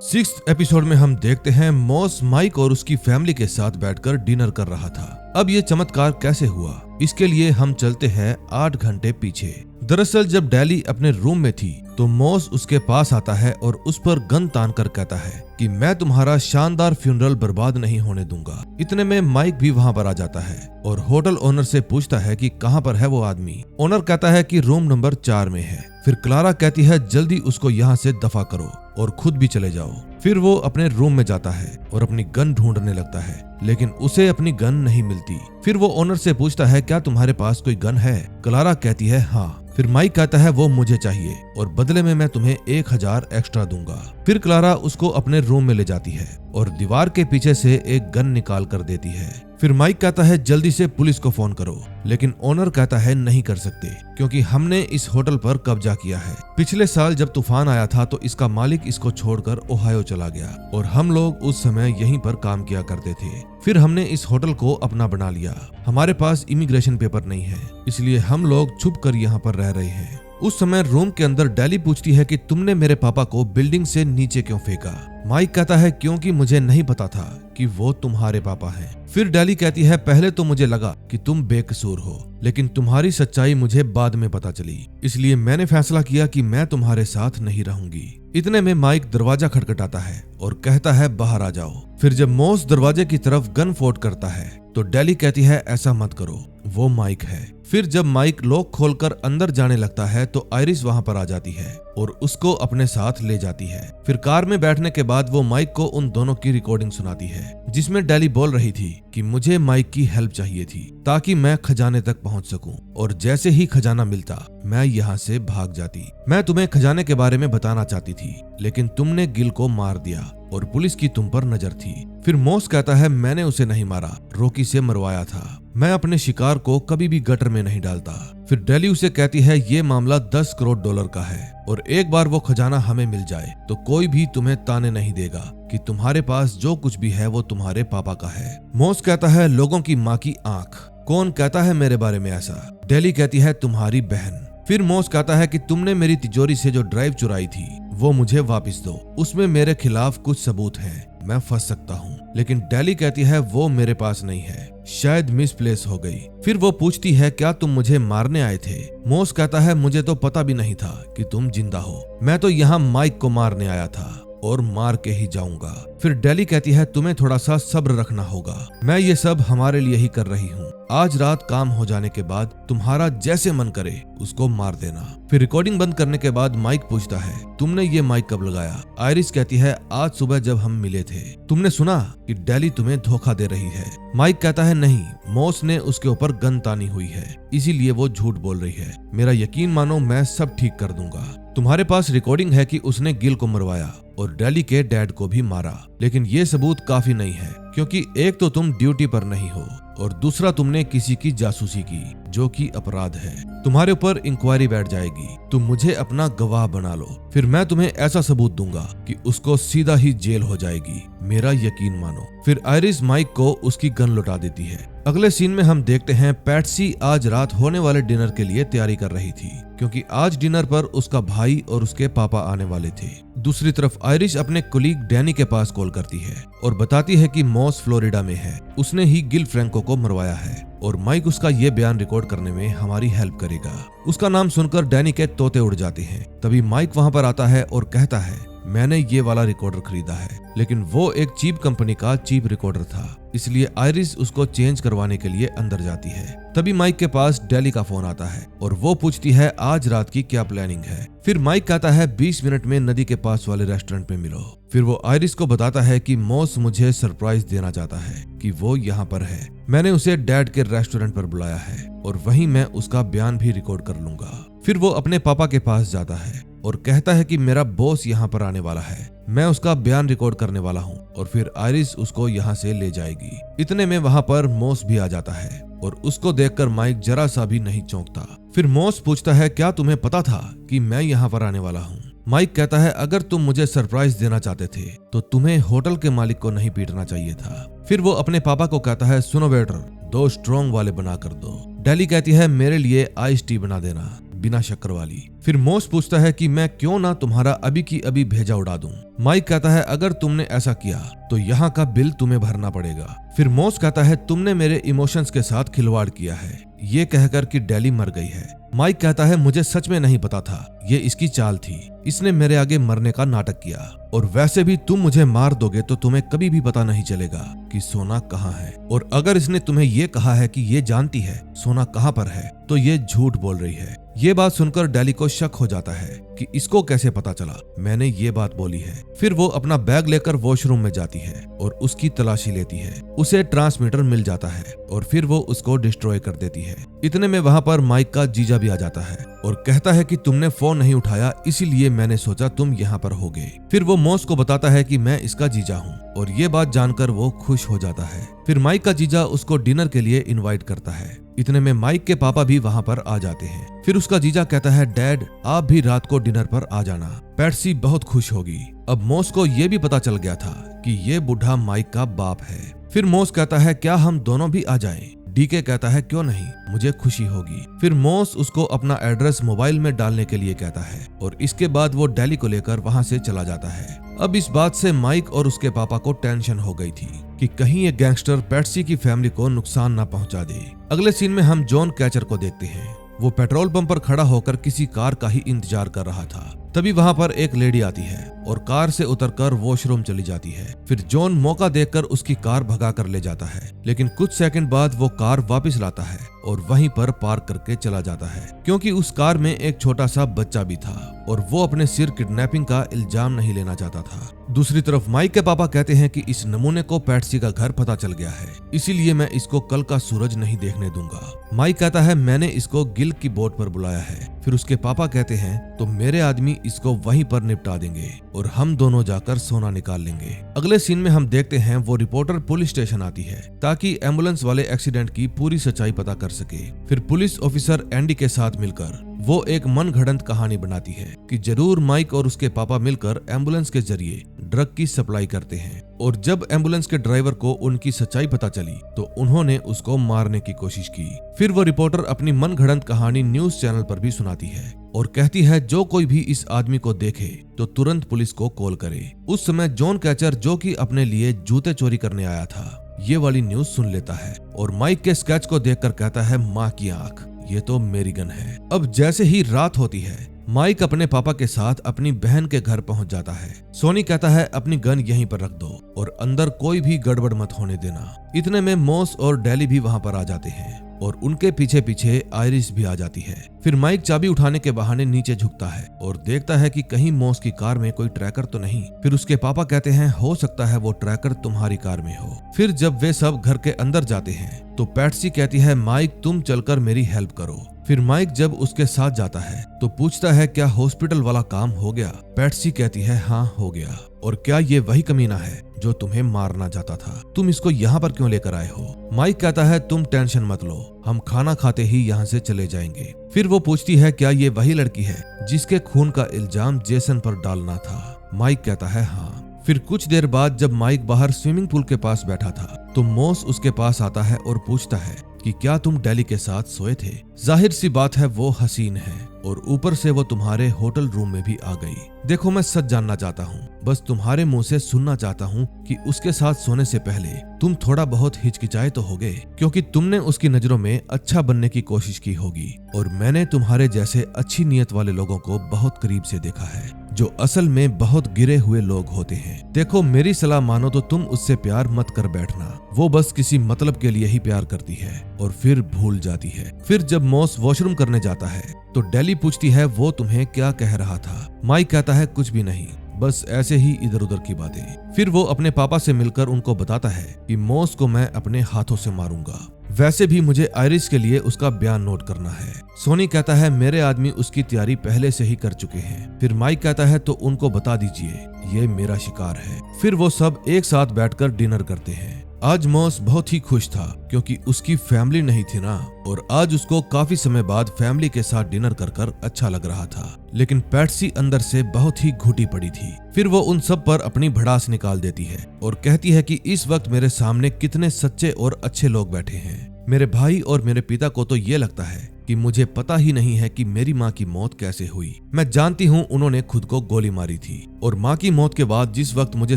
6th एपिसोड में हम देखते हैं मॉस माइक और उसकी फैमिली के साथ बैठकर डिनर कर रहा था। अब ये चमत्कार कैसे हुआ, इसके लिए हम चलते हैं 8 घंटे पीछे। दरअसल जब डेली अपने रूम में थी तो मॉस उसके पास आता है और उस पर गन तान कर कहता है कि मैं तुम्हारा शानदार फ्यूनरल बर्बाद नहीं होने दूंगा। इतने में माइक भी वहां पर आ जाता है और होटल ओनर से पूछता है कि कहां पर है वो आदमी। ओनर कहता है कि रूम नंबर 4 में है। फिर क्लारा कहती है जल्दी उसको यहाँ से दफा करो और खुद भी चले जाओ। फिर वो अपने रूम में जाता है और अपनी गन ढूंढने लगता है, लेकिन उसे अपनी गन नहीं मिलती। फिर वो ओनर से पूछता है क्या तुम्हारे पास कोई गन है। क्लारा कहती है हाँ। फिर माइक कहता है वो मुझे चाहिए और बदले में मैं तुम्हें 1000 एक्स्ट्रा दूंगा। फिर क्लारा उसको अपने रूम में ले जाती है और दीवार के पीछे से एक गन निकाल कर देती है। फिर माइक कहता है जल्दी से पुलिस को फोन करो, लेकिन ओनर कहता है नहीं कर सकते क्योंकि हमने इस होटल पर कब्जा किया है। पिछले साल जब तूफान आया था तो इसका मालिक इसको छोड़कर ओहायो चला गया और हम लोग उस समय यहीं पर काम किया करते थे। फिर हमने इस होटल को अपना बना लिया। हमारे पास इमिग्रेशन पेपर नहीं है, इसलिए हम लोग छुप कर यहाँ पर रह रहे हैं। उस समय रूम के अंदर डेली पूछती है कि तुमने मेरे पापा को बिल्डिंग से नीचे क्यों फेंका। माइक कहता है क्योंकि मुझे नहीं पता था कि वो तुम्हारे पापा हैं। फिर डेली कहती है पहले तो मुझे लगा कि तुम बेकसूर हो, लेकिन तुम्हारी सच्चाई मुझे बाद में पता चली, इसलिए मैंने फैसला किया कि मैं तुम्हारे साथ नहीं रहूंगी। इतने में माइक दरवाजा खटखटाता है और कहता है बाहर आ जाओ। फिर जब मॉस दरवाजे की तरफ गन फोर्ट करता है तो डेली कहती है ऐसा मत करो, वो माइक है। फिर जब माइक लॉक खोलकर अंदर जाने लगता है तो आयरिस वहां पर आ जाती है और उसको अपने साथ ले जाती है। फिर कार में बैठने के बाद वो माइक को उन दोनों की रिकॉर्डिंग सुनाती है जिसमें डेली बोल रही थी कि मुझे माइक की हेल्प चाहिए थी ताकि मैं खजाने तक पहुंच सकूं और जैसे ही खजाना मिलता मैं यहाँ से भाग जाती। मैं तुम्हें खजाने के बारे में बताना चाहती थी, लेकिन तुमने गिल को मार दिया और पुलिस की तुम पर नजर थी। फिर मॉस कहता है मैंने उसे नहीं मारा, रॉकी से मरवाया था। मैं अपने शिकार को कभी भी गटर में नहीं डालता। फिर डेली उसे कहती है ये मामला $10 करोड़ का है और एक बार वो खजाना हमें मिल जाए तो कोई भी तुम्हें ताने नहीं देगा कि तुम्हारे पास जो कुछ भी है वो तुम्हारे पापा का है। मॉस कहता है लोगों की माँ की आंख। कौन कहता है मेरे बारे में ऐसा? डेली कहती है तुम्हारी बहन। फिर मॉस कहता है कि तुमने मेरी तिजोरी से जो ड्राइव चुराई थी वो मुझे वापस दो, उसमें मेरे खिलाफ कुछ सबूत हैं, मैं फंस सकता हूँ। लेकिन डेली कहती है वो मेरे पास नहीं है, शायद मिसप्लेस हो गई। फिर वो पूछती है क्या तुम मुझे मारने आए थे? मोस कहता है मुझे तो पता भी नहीं था कि तुम जिंदा हो, मैं तो यहाँ माइक को मारने आया था और मार के ही जाऊंगा। फिर डेली कहती है तुम्हें थोड़ा सा सब्र रखना होगा, मैं ये सब हमारे लिए ही कर रही हूँ। आज रात काम हो जाने के बाद तुम्हारा जैसे मन करे उसको मार देना। फिर रिकॉर्डिंग बंद करने के बाद माइक पूछता है तुमने ये माइक कब लगाया? आयरिस कहती है आज सुबह जब हम मिले थे। तुमने सुना कि डेली तुम्हें धोखा दे रही है? माइक कहता है नहीं, मॉस ने उसके ऊपर गन तानी हुई है, इसीलिए वो झूठ बोल रही है। मेरा यकीन मानो, मैं सब ठीक कर दूंगा। तुम्हारे पास रिकॉर्डिंग है कि उसने गिल को मरवाया और डेली के डैड को भी मारा, लेकिन ये सबूत काफी नहीं है, क्योंकि एक तो तुम ड्यूटी पर नहीं हो और दूसरा तुमने किसी की जासूसी की, जो कि अपराध है। तुम्हारे ऊपर इंक्वायरी बैठ जाएगी, तुम मुझे अपना गवाह बना लो, फिर मैं तुम्हें ऐसा सबूत दूंगा कि उसको सीधा ही जेल हो जाएगी, मेरा यकीन मानो। फिर आयरिस माइक को उसकी गन लौटा देती है। अगले सीन में हम देखते हैं पैट्सी आज रात होने वाले डिनर के लिए तैयारी कर रही थी, क्योंकि आज डिनर पर उसका भाई और उसके पापा आने वाले थे। दूसरी तरफ आयरिस अपने कोलीग डैनी के पास कॉल करती है और बताती है कि मॉस फ्लोरिडा में है, उसने ही गिल फ्रैंको को मरवाया है और माइक उसका ये बयान रिकॉर्ड करने में हमारी हेल्प करेगा। उसका नाम सुनकर डैनी के तोते उड़ जाते हैं। तभी माइक वहां पर आता है और कहता है मैंने ये वाला रिकॉर्डर खरीदा है, लेकिन वो एक चीप कंपनी का चीप रिकॉर्डर था, इसलिए आयरिस उसको चेंज करवाने के लिए अंदर जाती है। तभी माइक के पास डेली का फोन आता है और वो पूछती है आज रात की क्या प्लानिंग है। फिर माइक कहता है 20 मिनट में नदी के पास वाले रेस्टोरेंट में मिलो। फिर वो आयरिस को बताता है कि मॉस मुझे सरप्राइज देना चाहता है कि वो यहाँ पर है, मैंने उसे डैड के रेस्टोरेंट पर बुलाया है और वहीं मैं उसका बयान भी रिकॉर्ड कर लूंगा। फिर वो अपने पापा के पास जाता है और कहता है कि मेरा बॉस यहाँ पर आने वाला है, मैं उसका बयान रिकॉर्ड करने वाला हूँ और फिर आयरिस उसको यहाँ से ले जाएगी। इतने में वहाँ पर मॉस भी आ जाता है और उसको देखकर माइक जरा सा भी नहीं चौंकता। फिर मॉस पूछता है क्या तुम्हें पता था कि मैं यहाँ पर आने वाला हूँ? माइक कहता है अगर तुम मुझे सरप्राइज देना चाहते थे तो तुम्हें होटल के मालिक को नहीं पीटना चाहिए था। फिर वो अपने पापा को कहता है सुनो वेटर, 2 स्ट्रॉन्ग वाले बना कर दो। डेली कहती है मेरे लिए आइस टी बना देना, बिना शक्कर वाली। फिर मॉस पूछता है कि मैं क्यों ना तुम्हारा अभी की अभी भेजा उड़ा दूं। माइक कहता है अगर तुमने ऐसा किया तो यहाँ का बिल तुम्हें भरना पड़ेगा। फिर मॉस कहता है तुमने मेरे इमोशंस के साथ खिलवाड़ किया है, ये कहकर कि डेली मर गई है। माइक कहता है मुझे सच में नहीं पता था, ये इसकी चाल थी, इसने मेरे आगे मरने का नाटक किया और वैसे भी तुम मुझे मार दोगे तो तुम्हें कभी भी पता नहीं चलेगा कि सोना कहाँ है, और अगर इसने तुम्हें ये कहा है कि ये जानती है सोना कहाँ पर है तो ये झूठ बोल रही है। ये बात सुनकर डेली को शक हो जाता है कि इसको कैसे पता चला मैंने ये बात बोली है। फिर वो अपना बैग लेकर वॉशरूम में जाती है और उसकी तलाशी लेती है। उसे ट्रांसमीटर मिल जाता है और फिर वो उसको डिस्ट्रॉय कर देती है। इतने में वहाँ पर माइक का जीजा भी आ जाता है और कहता है कि तुमने फोन नहीं उठाया इसीलिए मैंने सोचा तुम यहाँ पर होगे। फिर वो मॉस को बताता है कि मैं इसका जीजा हूँ और ये बात जानकर वो खुश हो जाता है। फिर माइक का जीजा उसको डिनर के लिए इनवाइट करता है। इतने में माइक के पापा भी वहाँ पर आ जाते हैं। फिर उसका जीजा कहता है डैड आप भी रात को डिनर पर आ जाना, पैट्सी बहुत खुश होगी। अब मॉस को ये भी पता चल गया था कि ये बूढ़ा माइक का बाप है। फिर मॉस कहता है क्या हम दोनों भी आ जाएं? डीके कहता है क्यों नहीं, मुझे खुशी होगी। फिर मॉस उसको अपना एड्रेस मोबाइल में डालने के लिए कहता है और इसके बाद वो डेली को लेकर वहाँ से चला जाता है। अब इस बात से माइक और उसके पापा को टेंशन हो गई थी कि कहीं ये गैंगस्टर पैट्सी की फैमिली को नुकसान ना पहुंचा दे। अगले सीन में हम जॉन कैचर को देखते हैं। वो पेट्रोल पंप पर खड़ा होकर किसी कार का ही इंतजार कर रहा था। तभी वहां पर एक लेडी आती है और कार से उतरकर वॉशरूम चली जाती है। फिर जॉन मौका देखकर उसकी कार भगा कर ले जाता है, लेकिन कुछ सेकंड बाद वो कार वापस लाता है और वहीं पर पार्क करके चला जाता है, क्योंकि उस कार में एक छोटा सा बच्चा भी था और वो अपने सिर किडनैपिंग का इल्जाम नहीं लेना चाहता था। दूसरी तरफ माइक के पापा कहते हैं कि इस नमूने को पैट्सी का घर पता चल गया है, इसीलिए मैं इसको कल का सूरज नहीं देखने दूंगा। माइक कहता है मैंने इसको गिल की बोट पर बुलाया है। फिर उसके पापा कहते हैं तो मेरे आदमी इसको वहीं पर निपटा देंगे और हम दोनों जाकर सोना निकाल लेंगे। अगले सीन में हम देखते हैं वो रिपोर्टर पुलिस स्टेशन आती है ताकि एम्बुलेंस वाले एक्सीडेंट की पूरी सच्चाई पता कर सके। फिर पुलिस ऑफिसर एंडी के साथ मिलकर वो एक मनगढ़ंत कहानी बनाती है कि जरूर माइक और उसके पापा मिलकर एम्बुलेंस के जरिए ड्रग की सप्लाई करते हैं और जब एम्बुलेंस के ड्राइवर को उनकी सच्चाई पता चली तो उन्होंने उसको मारने की कोशिश की। फिर वो रिपोर्टर अपनी मनगढ़ंत कहानी न्यूज चैनल पर भी सुनाती है और कहती है जो कोई भी इस आदमी को देखे तो तुरंत पुलिस को कॉल करे। उस समय जॉन कैचर, जो कि अपने लिए जूते चोरी करने आया था, ये वाली न्यूज सुन लेता है और माइक के स्केच को देखकर कहता है, माँ की आंख, ये तो मेरी गन है। अब जैसे ही रात होती है, माइक अपने पापा के साथ अपनी बहन के घर पहुंच जाता है। सोनी कहता है अपनी गन यहीं पर रख दो और अंदर कोई भी गड़बड़ मत होने देना। इतने में मॉस और डेली भी वहां पर आ जाते हैं और उनके पीछे पीछे आयरिस भी आ जाती है। फिर माइक चाबी उठाने के बहाने नीचे झुकता है और देखता है कि कहीं मॉस की कार में कोई ट्रैकर तो नहीं। फिर उसके पापा कहते हैं हो सकता है वो ट्रैकर तुम्हारी कार में हो। फिर जब वे सब घर के अंदर जाते हैं तो पैट्सी कहती है, माइक तुम चलकर मेरी हेल्प करो। फिर माइक जब उसके साथ जाता है तो पूछता है, क्या हॉस्पिटल वाला काम हो गया? पैट्सी कहती है, हाँ हो गया। और क्या ये वही कमीना है जो तुम्हें मारना चाहता था? तुम इसको यहाँ पर क्यों लेकर आए हो? माइक कहता है, तुम टेंशन मत लो, हम खाना खाते ही यहाँ से चले जाएंगे। फिर वो पूछती है, क्या ये वही लड़की है जिसके खून का इल्जाम जेसन पर डालना था? माइक कहता है, हाँ। फिर कुछ देर बाद जब माइक बाहर स्विमिंग पूल के पास बैठा था तो मॉस उसके पास आता है और पूछता है कि क्या तुम डेली के साथ सोए थे? जाहिर सी बात है वो हसीन है और ऊपर से वो तुम्हारे होटल रूम में भी आ गई। देखो मैं सच जानना चाहता हूँ, बस तुम्हारे मुंह से सुनना चाहता हूँ कि उसके साथ सोने से पहले तुम थोड़ा बहुत हिचकिचाए तो होगे, क्योंकि तुमने उसकी नजरों में अच्छा बनने की कोशिश की होगी और मैंने तुम्हारे जैसे अच्छी नीयत वाले लोगों को बहुत करीब से देखा है जो असल में बहुत गिरे हुए लोग होते हैं। देखो मेरी सलाह मानो तो तुम उससे प्यार मत कर बैठना, वो बस किसी मतलब के लिए ही प्यार करती है और फिर भूल जाती है। फिर जब मॉस वॉशरूम करने जाता है तो डेली पूछती है, वो तुम्हें क्या कह रहा था? माइक कहता है, कुछ भी नहीं, बस ऐसे ही इधर उधर की बातें। फिर वो अपने पापा से मिलकर उनको बताता है कि मॉस को मैं अपने हाथों से मारूंगा। वैसे भी मुझे आयरिस के लिए उसका बयान नोट करना है। सोनी कहता है, मेरे आदमी उसकी तैयारी पहले से ही कर चुके हैं। फिर माइक कहता है, तो उनको बता दीजिए ये मेरा शिकार है। फिर वो सब एक साथ बैठकर डिनर करते हैं। आज मॉस बहुत ही खुश था क्योंकि उसकी फैमिली नहीं थी ना, और आज उसको काफी समय बाद फैमिली के साथ डिनर कर अच्छा लग रहा था। लेकिन पैट्सी अंदर से बहुत ही घुटी पड़ी थी। फिर वो उन सब पर अपनी भड़ास निकाल देती है और कहती है कि इस वक्त मेरे सामने कितने सच्चे और अच्छे लोग बैठे हैं। मेरे भाई और मेरे पिता को तो ये लगता है कि मुझे पता ही नहीं है कि मेरी माँ की मौत कैसे हुई। मैं जानती हूँ उन्होंने खुद को गोली मारी थी और माँ की मौत के बाद जिस वक्त मुझे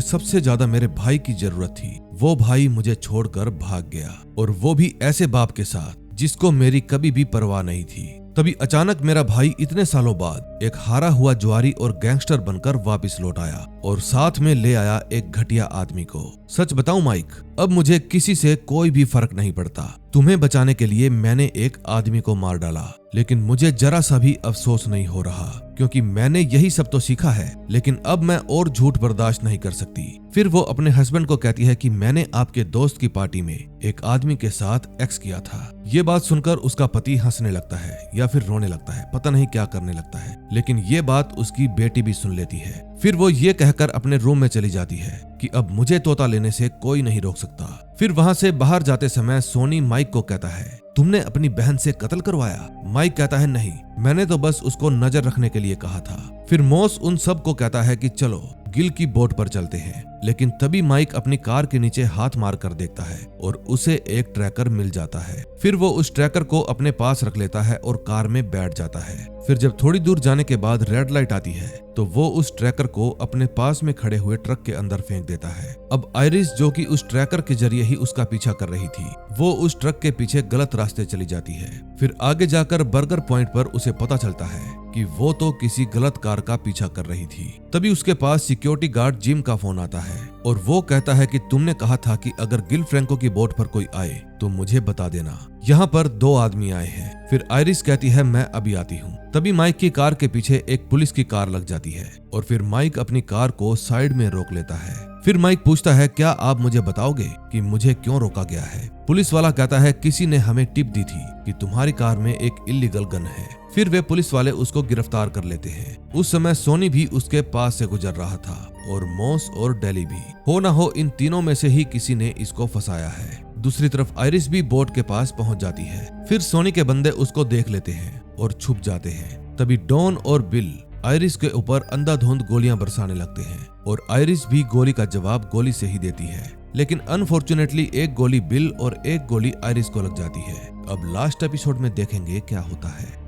सबसे ज्यादा मेरे भाई की जरूरत थी, वो भाई मुझे छोड़कर भाग गया, और वो भी ऐसे बाप के साथ जिसको मेरी कभी भी परवाह नहीं थी। तभी अचानक मेरा भाई इतने सालों बाद एक हारा हुआ जुआरी और गैंगस्टर बनकर वापस लौट आया और साथ में ले आया एक घटिया आदमी को। सच बताऊं माइक, अब मुझे किसी से कोई भी फर्क नहीं पड़ता। तुम्हें बचाने के लिए मैंने एक आदमी को मार डाला, लेकिन मुझे जरा सा भी अफसोस नहीं हो रहा क्योंकि मैंने यही सब तो सीखा है, लेकिन अब मैं और झूठ बर्दाश्त नहीं कर सकती। फिर वो अपने हस्बैंड को कहती है कि मैंने आपके दोस्त की पार्टी में एक आदमी के साथ एक्स किया था। ये बात सुनकर उसका पति हंसने लगता है या फिर रोने लगता है, पता नहीं क्या करने लगता है, लेकिन ये बात उसकी बेटी भी सुन लेती है। फिर वो ये कहकर अपने रूम में चली जाती है कि अब मुझे तोता लेने से कोई नहीं रोक सकता। फिर वहां से बाहर जाते समय सोनी माइक को कहता है, तुमने अपनी बहन से कत्ल करवाया? माइक कहता है, नहीं, मैंने तो बस उसको नजर रखने के लिए कहा था। फिर मॉस उन सब को कहता है कि चलो गिल की बोट पर चलते हैं, लेकिन तभी माइक अपनी कार के नीचे हाथ मार कर देखता है और उसे एक ट्रैकर मिल जाता है। फिर वो उस ट्रैकर को अपने पास रख लेता है और कार में बैठ जाता है। फिर जब थोड़ी दूर जाने के बाद रेड लाइट आती है तो वो उस ट्रैकर को अपने पास में खड़े हुए ट्रक के अंदर फेंक देता है। अब आयरिस, जो कि उस ट्रैकर के जरिए ही उसका पीछा कर रही थी, वो उस ट्रक के पीछे गलत रास्ते चली जाती है। फिर आगे जाकर बर्गर पॉइंट पर उसे पता चलता है कि वो तो किसी गलत कार का पीछा कर रही थी। तभी उसके पास सिक्योरिटी गार्ड जिम का फोन आता है और वो कहता है कि तुमने कहा था कि अगर गिल फ्रैंको की बोट पर कोई आए तो मुझे बता देना। यहाँ पर 2 आदमी आए हैं। फिर आयरिस कहती है, मैं अभी आती हूँ। तभी माइक की कार के पीछे एक पुलिस की कार लग जाती है और फिर माइक अपनी कार को साइड में रोक लेता है। फिर माइक पूछता है, क्या आप मुझे बताओगे कि मुझे क्यों रोका गया है? पुलिस वाला कहता है, किसी ने हमें टिप दी थी कि तुम्हारी कार में एक इल्लीगल गन है। फिर वे पुलिस वाले उसको गिरफ्तार कर लेते हैं। उस समय सोनी भी उसके पास से गुजर रहा था और मॉस और डेली भी। हो ना हो इन तीनों में से ही किसी ने इसको फंसाया है। दूसरी तरफ आयरिस भी बोट के पास पहुंच जाती है। फिर सोनी के बंदे उसको देख लेते हैं और छुप जाते हैं। तभी डॉन और बिल आयरिस के ऊपर अंधाधुंध गोलियां बरसाने लगते हैं और आयरिस भी गोली का जवाब गोली से ही देती है, लेकिन अनफॉर्चुनेटली एक गोली बिल और एक गोली आयरिस को लग जाती है। अब लास्ट एपिसोड में देखेंगे क्या होता है।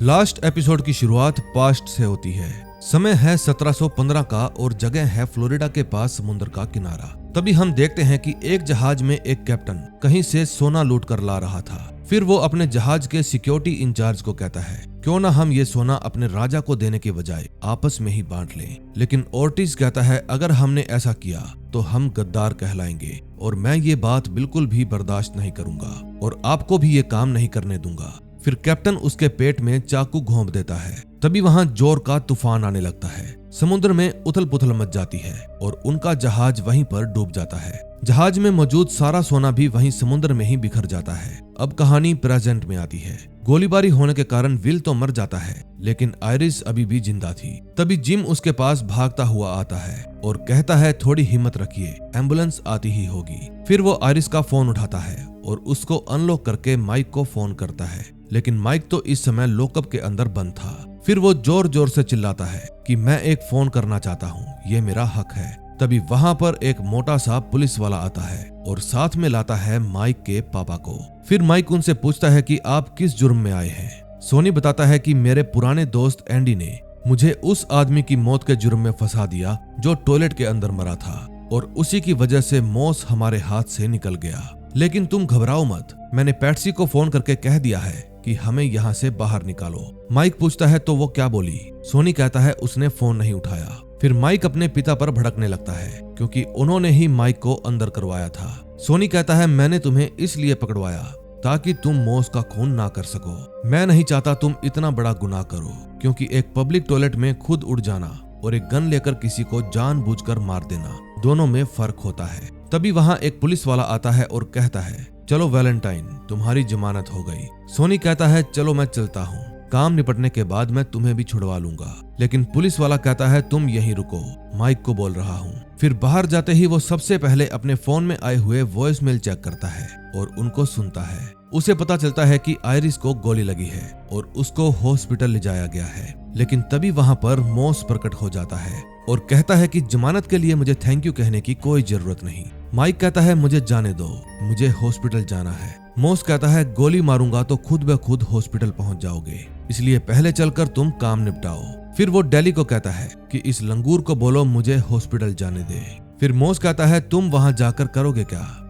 लास्ट एपिसोड की शुरुआत पास्ट से होती है। समय है 1715 का और जगह है फ्लोरिडा के पास समुद्र का किनारा। तभी हम देखते हैं कि एक जहाज में एक कैप्टन कहीं से सोना लूट कर ला रहा था। फिर वो अपने जहाज के सिक्योरिटी इंचार्ज को कहता है, क्यों ना हम ये सोना अपने राजा को देने के बजाय आपस में ही बांट लें। लेकिन ओर्टिज कहता है, अगर हमने ऐसा किया तो हम गद्दार कहलाएंगे और मैं ये बात बिल्कुल भी बर्दाश्त नहीं करूंगा और आपको भी ये काम नहीं करने दूंगा। फिर कैप्टन उसके पेट में चाकू घोंप देता है। तभी वहां जोर का तूफान आने लगता है। समुद्र में उथल पुथल मच जाती है और उनका जहाज वहीं पर डूब जाता है। जहाज में मौजूद सारा सोना भी वहीं समुद्र में ही बिखर जाता है। अब कहानी प्रेजेंट में आती है। गोलीबारी होने के कारण विल तो मर जाता है, लेकिन आयरिस अभी भी जिंदा थी। तभी जिम उसके पास भागता हुआ आता है और कहता है, थोड़ी हिम्मत रखिए, एम्बुलेंस आती ही होगी। फिर वो आयरिस का फोन उठाता है और उसको अनलॉक करके माइक को फोन करता है, लेकिन माइक तो इस समय लॉकअप के अंदर बंद था। फिर वो जोर जोर से चिल्लाता है कि मैं एक फोन करना चाहता हूँ, ये मेरा हक है। तभी वहां पर एक मोटा सा पुलिस वाला आता है और साथ में लाता है माइक के पापा को। फिर माइक उनसे पूछता है कि आप किस जुर्म में आए हैं। सोनी बताता है कि मेरे पुराने दोस्त एंडी ने मुझे उस आदमी की मौत के जुर्म में फंसा दिया जो टॉयलेट के अंदर मरा था और उसी की वजह से मॉस हमारे हाथ से निकल गया। लेकिन तुम घबराओ मत, मैंने पैट्सी को फोन करके कह दिया है कि हमें यहाँ से बाहर निकालो। माइक पूछता है, तो वो क्या बोली? सोनी कहता है, उसने फोन नहीं उठाया। फिर माइक अपने पिता पर भड़कने लगता है क्योंकि उन्होंने ही माइक को अंदर करवाया था। सोनी कहता है, मैंने तुम्हें इसलिए पकड़वाया ताकि तुम मॉस का खून ना कर सको। मैं नहीं चाहता तुम इतना बड़ा गुनाह करो, क्योंकि एक पब्लिक टॉयलेट में खुद उड़ जाना और एक गन लेकर किसी को जानबूझकर मार देना, दोनों में फर्क होता है। तभी वहां एक पुलिस वाला आता है और कहता है, चलो वैलेंटाइन, तुम्हारी जमानत हो गई। सोनी कहता है, चलो मैं चलता हूँ, काम निपटने के बाद मैं तुम्हें भी छुड़वा लूंगा। लेकिन पुलिस वाला कहता है, तुम यहीं रुको, माइक को बोल रहा हूँ। फिर बाहर जाते ही वो सबसे पहले अपने फोन में आए हुए वॉइस मेल चेक करता है और उनको सुनता है। उसे पता चलता है कि आयरिस को गोली लगी है और उसको हॉस्पिटल ले जाया गया है। लेकिन तभी वहां पर मॉस प्रकट हो जाता है और कहता है कि जमानत के लिए मुझे थैंक यू कहने की कोई जरूरत नहीं। माइक कहता है, मुझे जाने दो, मुझे हॉस्पिटल जाना है। मॉस कहता है, गोली मारूंगा तो खुद ब खुद हॉस्पिटल पहुंच जाओगे, इसलिए पहले चलकर तुम काम निपटाओ। फिर वो डेली को कहता है कि इस लंगूर को बोलो मुझे हॉस्पिटल जाने दे। फिर मॉस कहता है, तुम वहां जाकर करोगे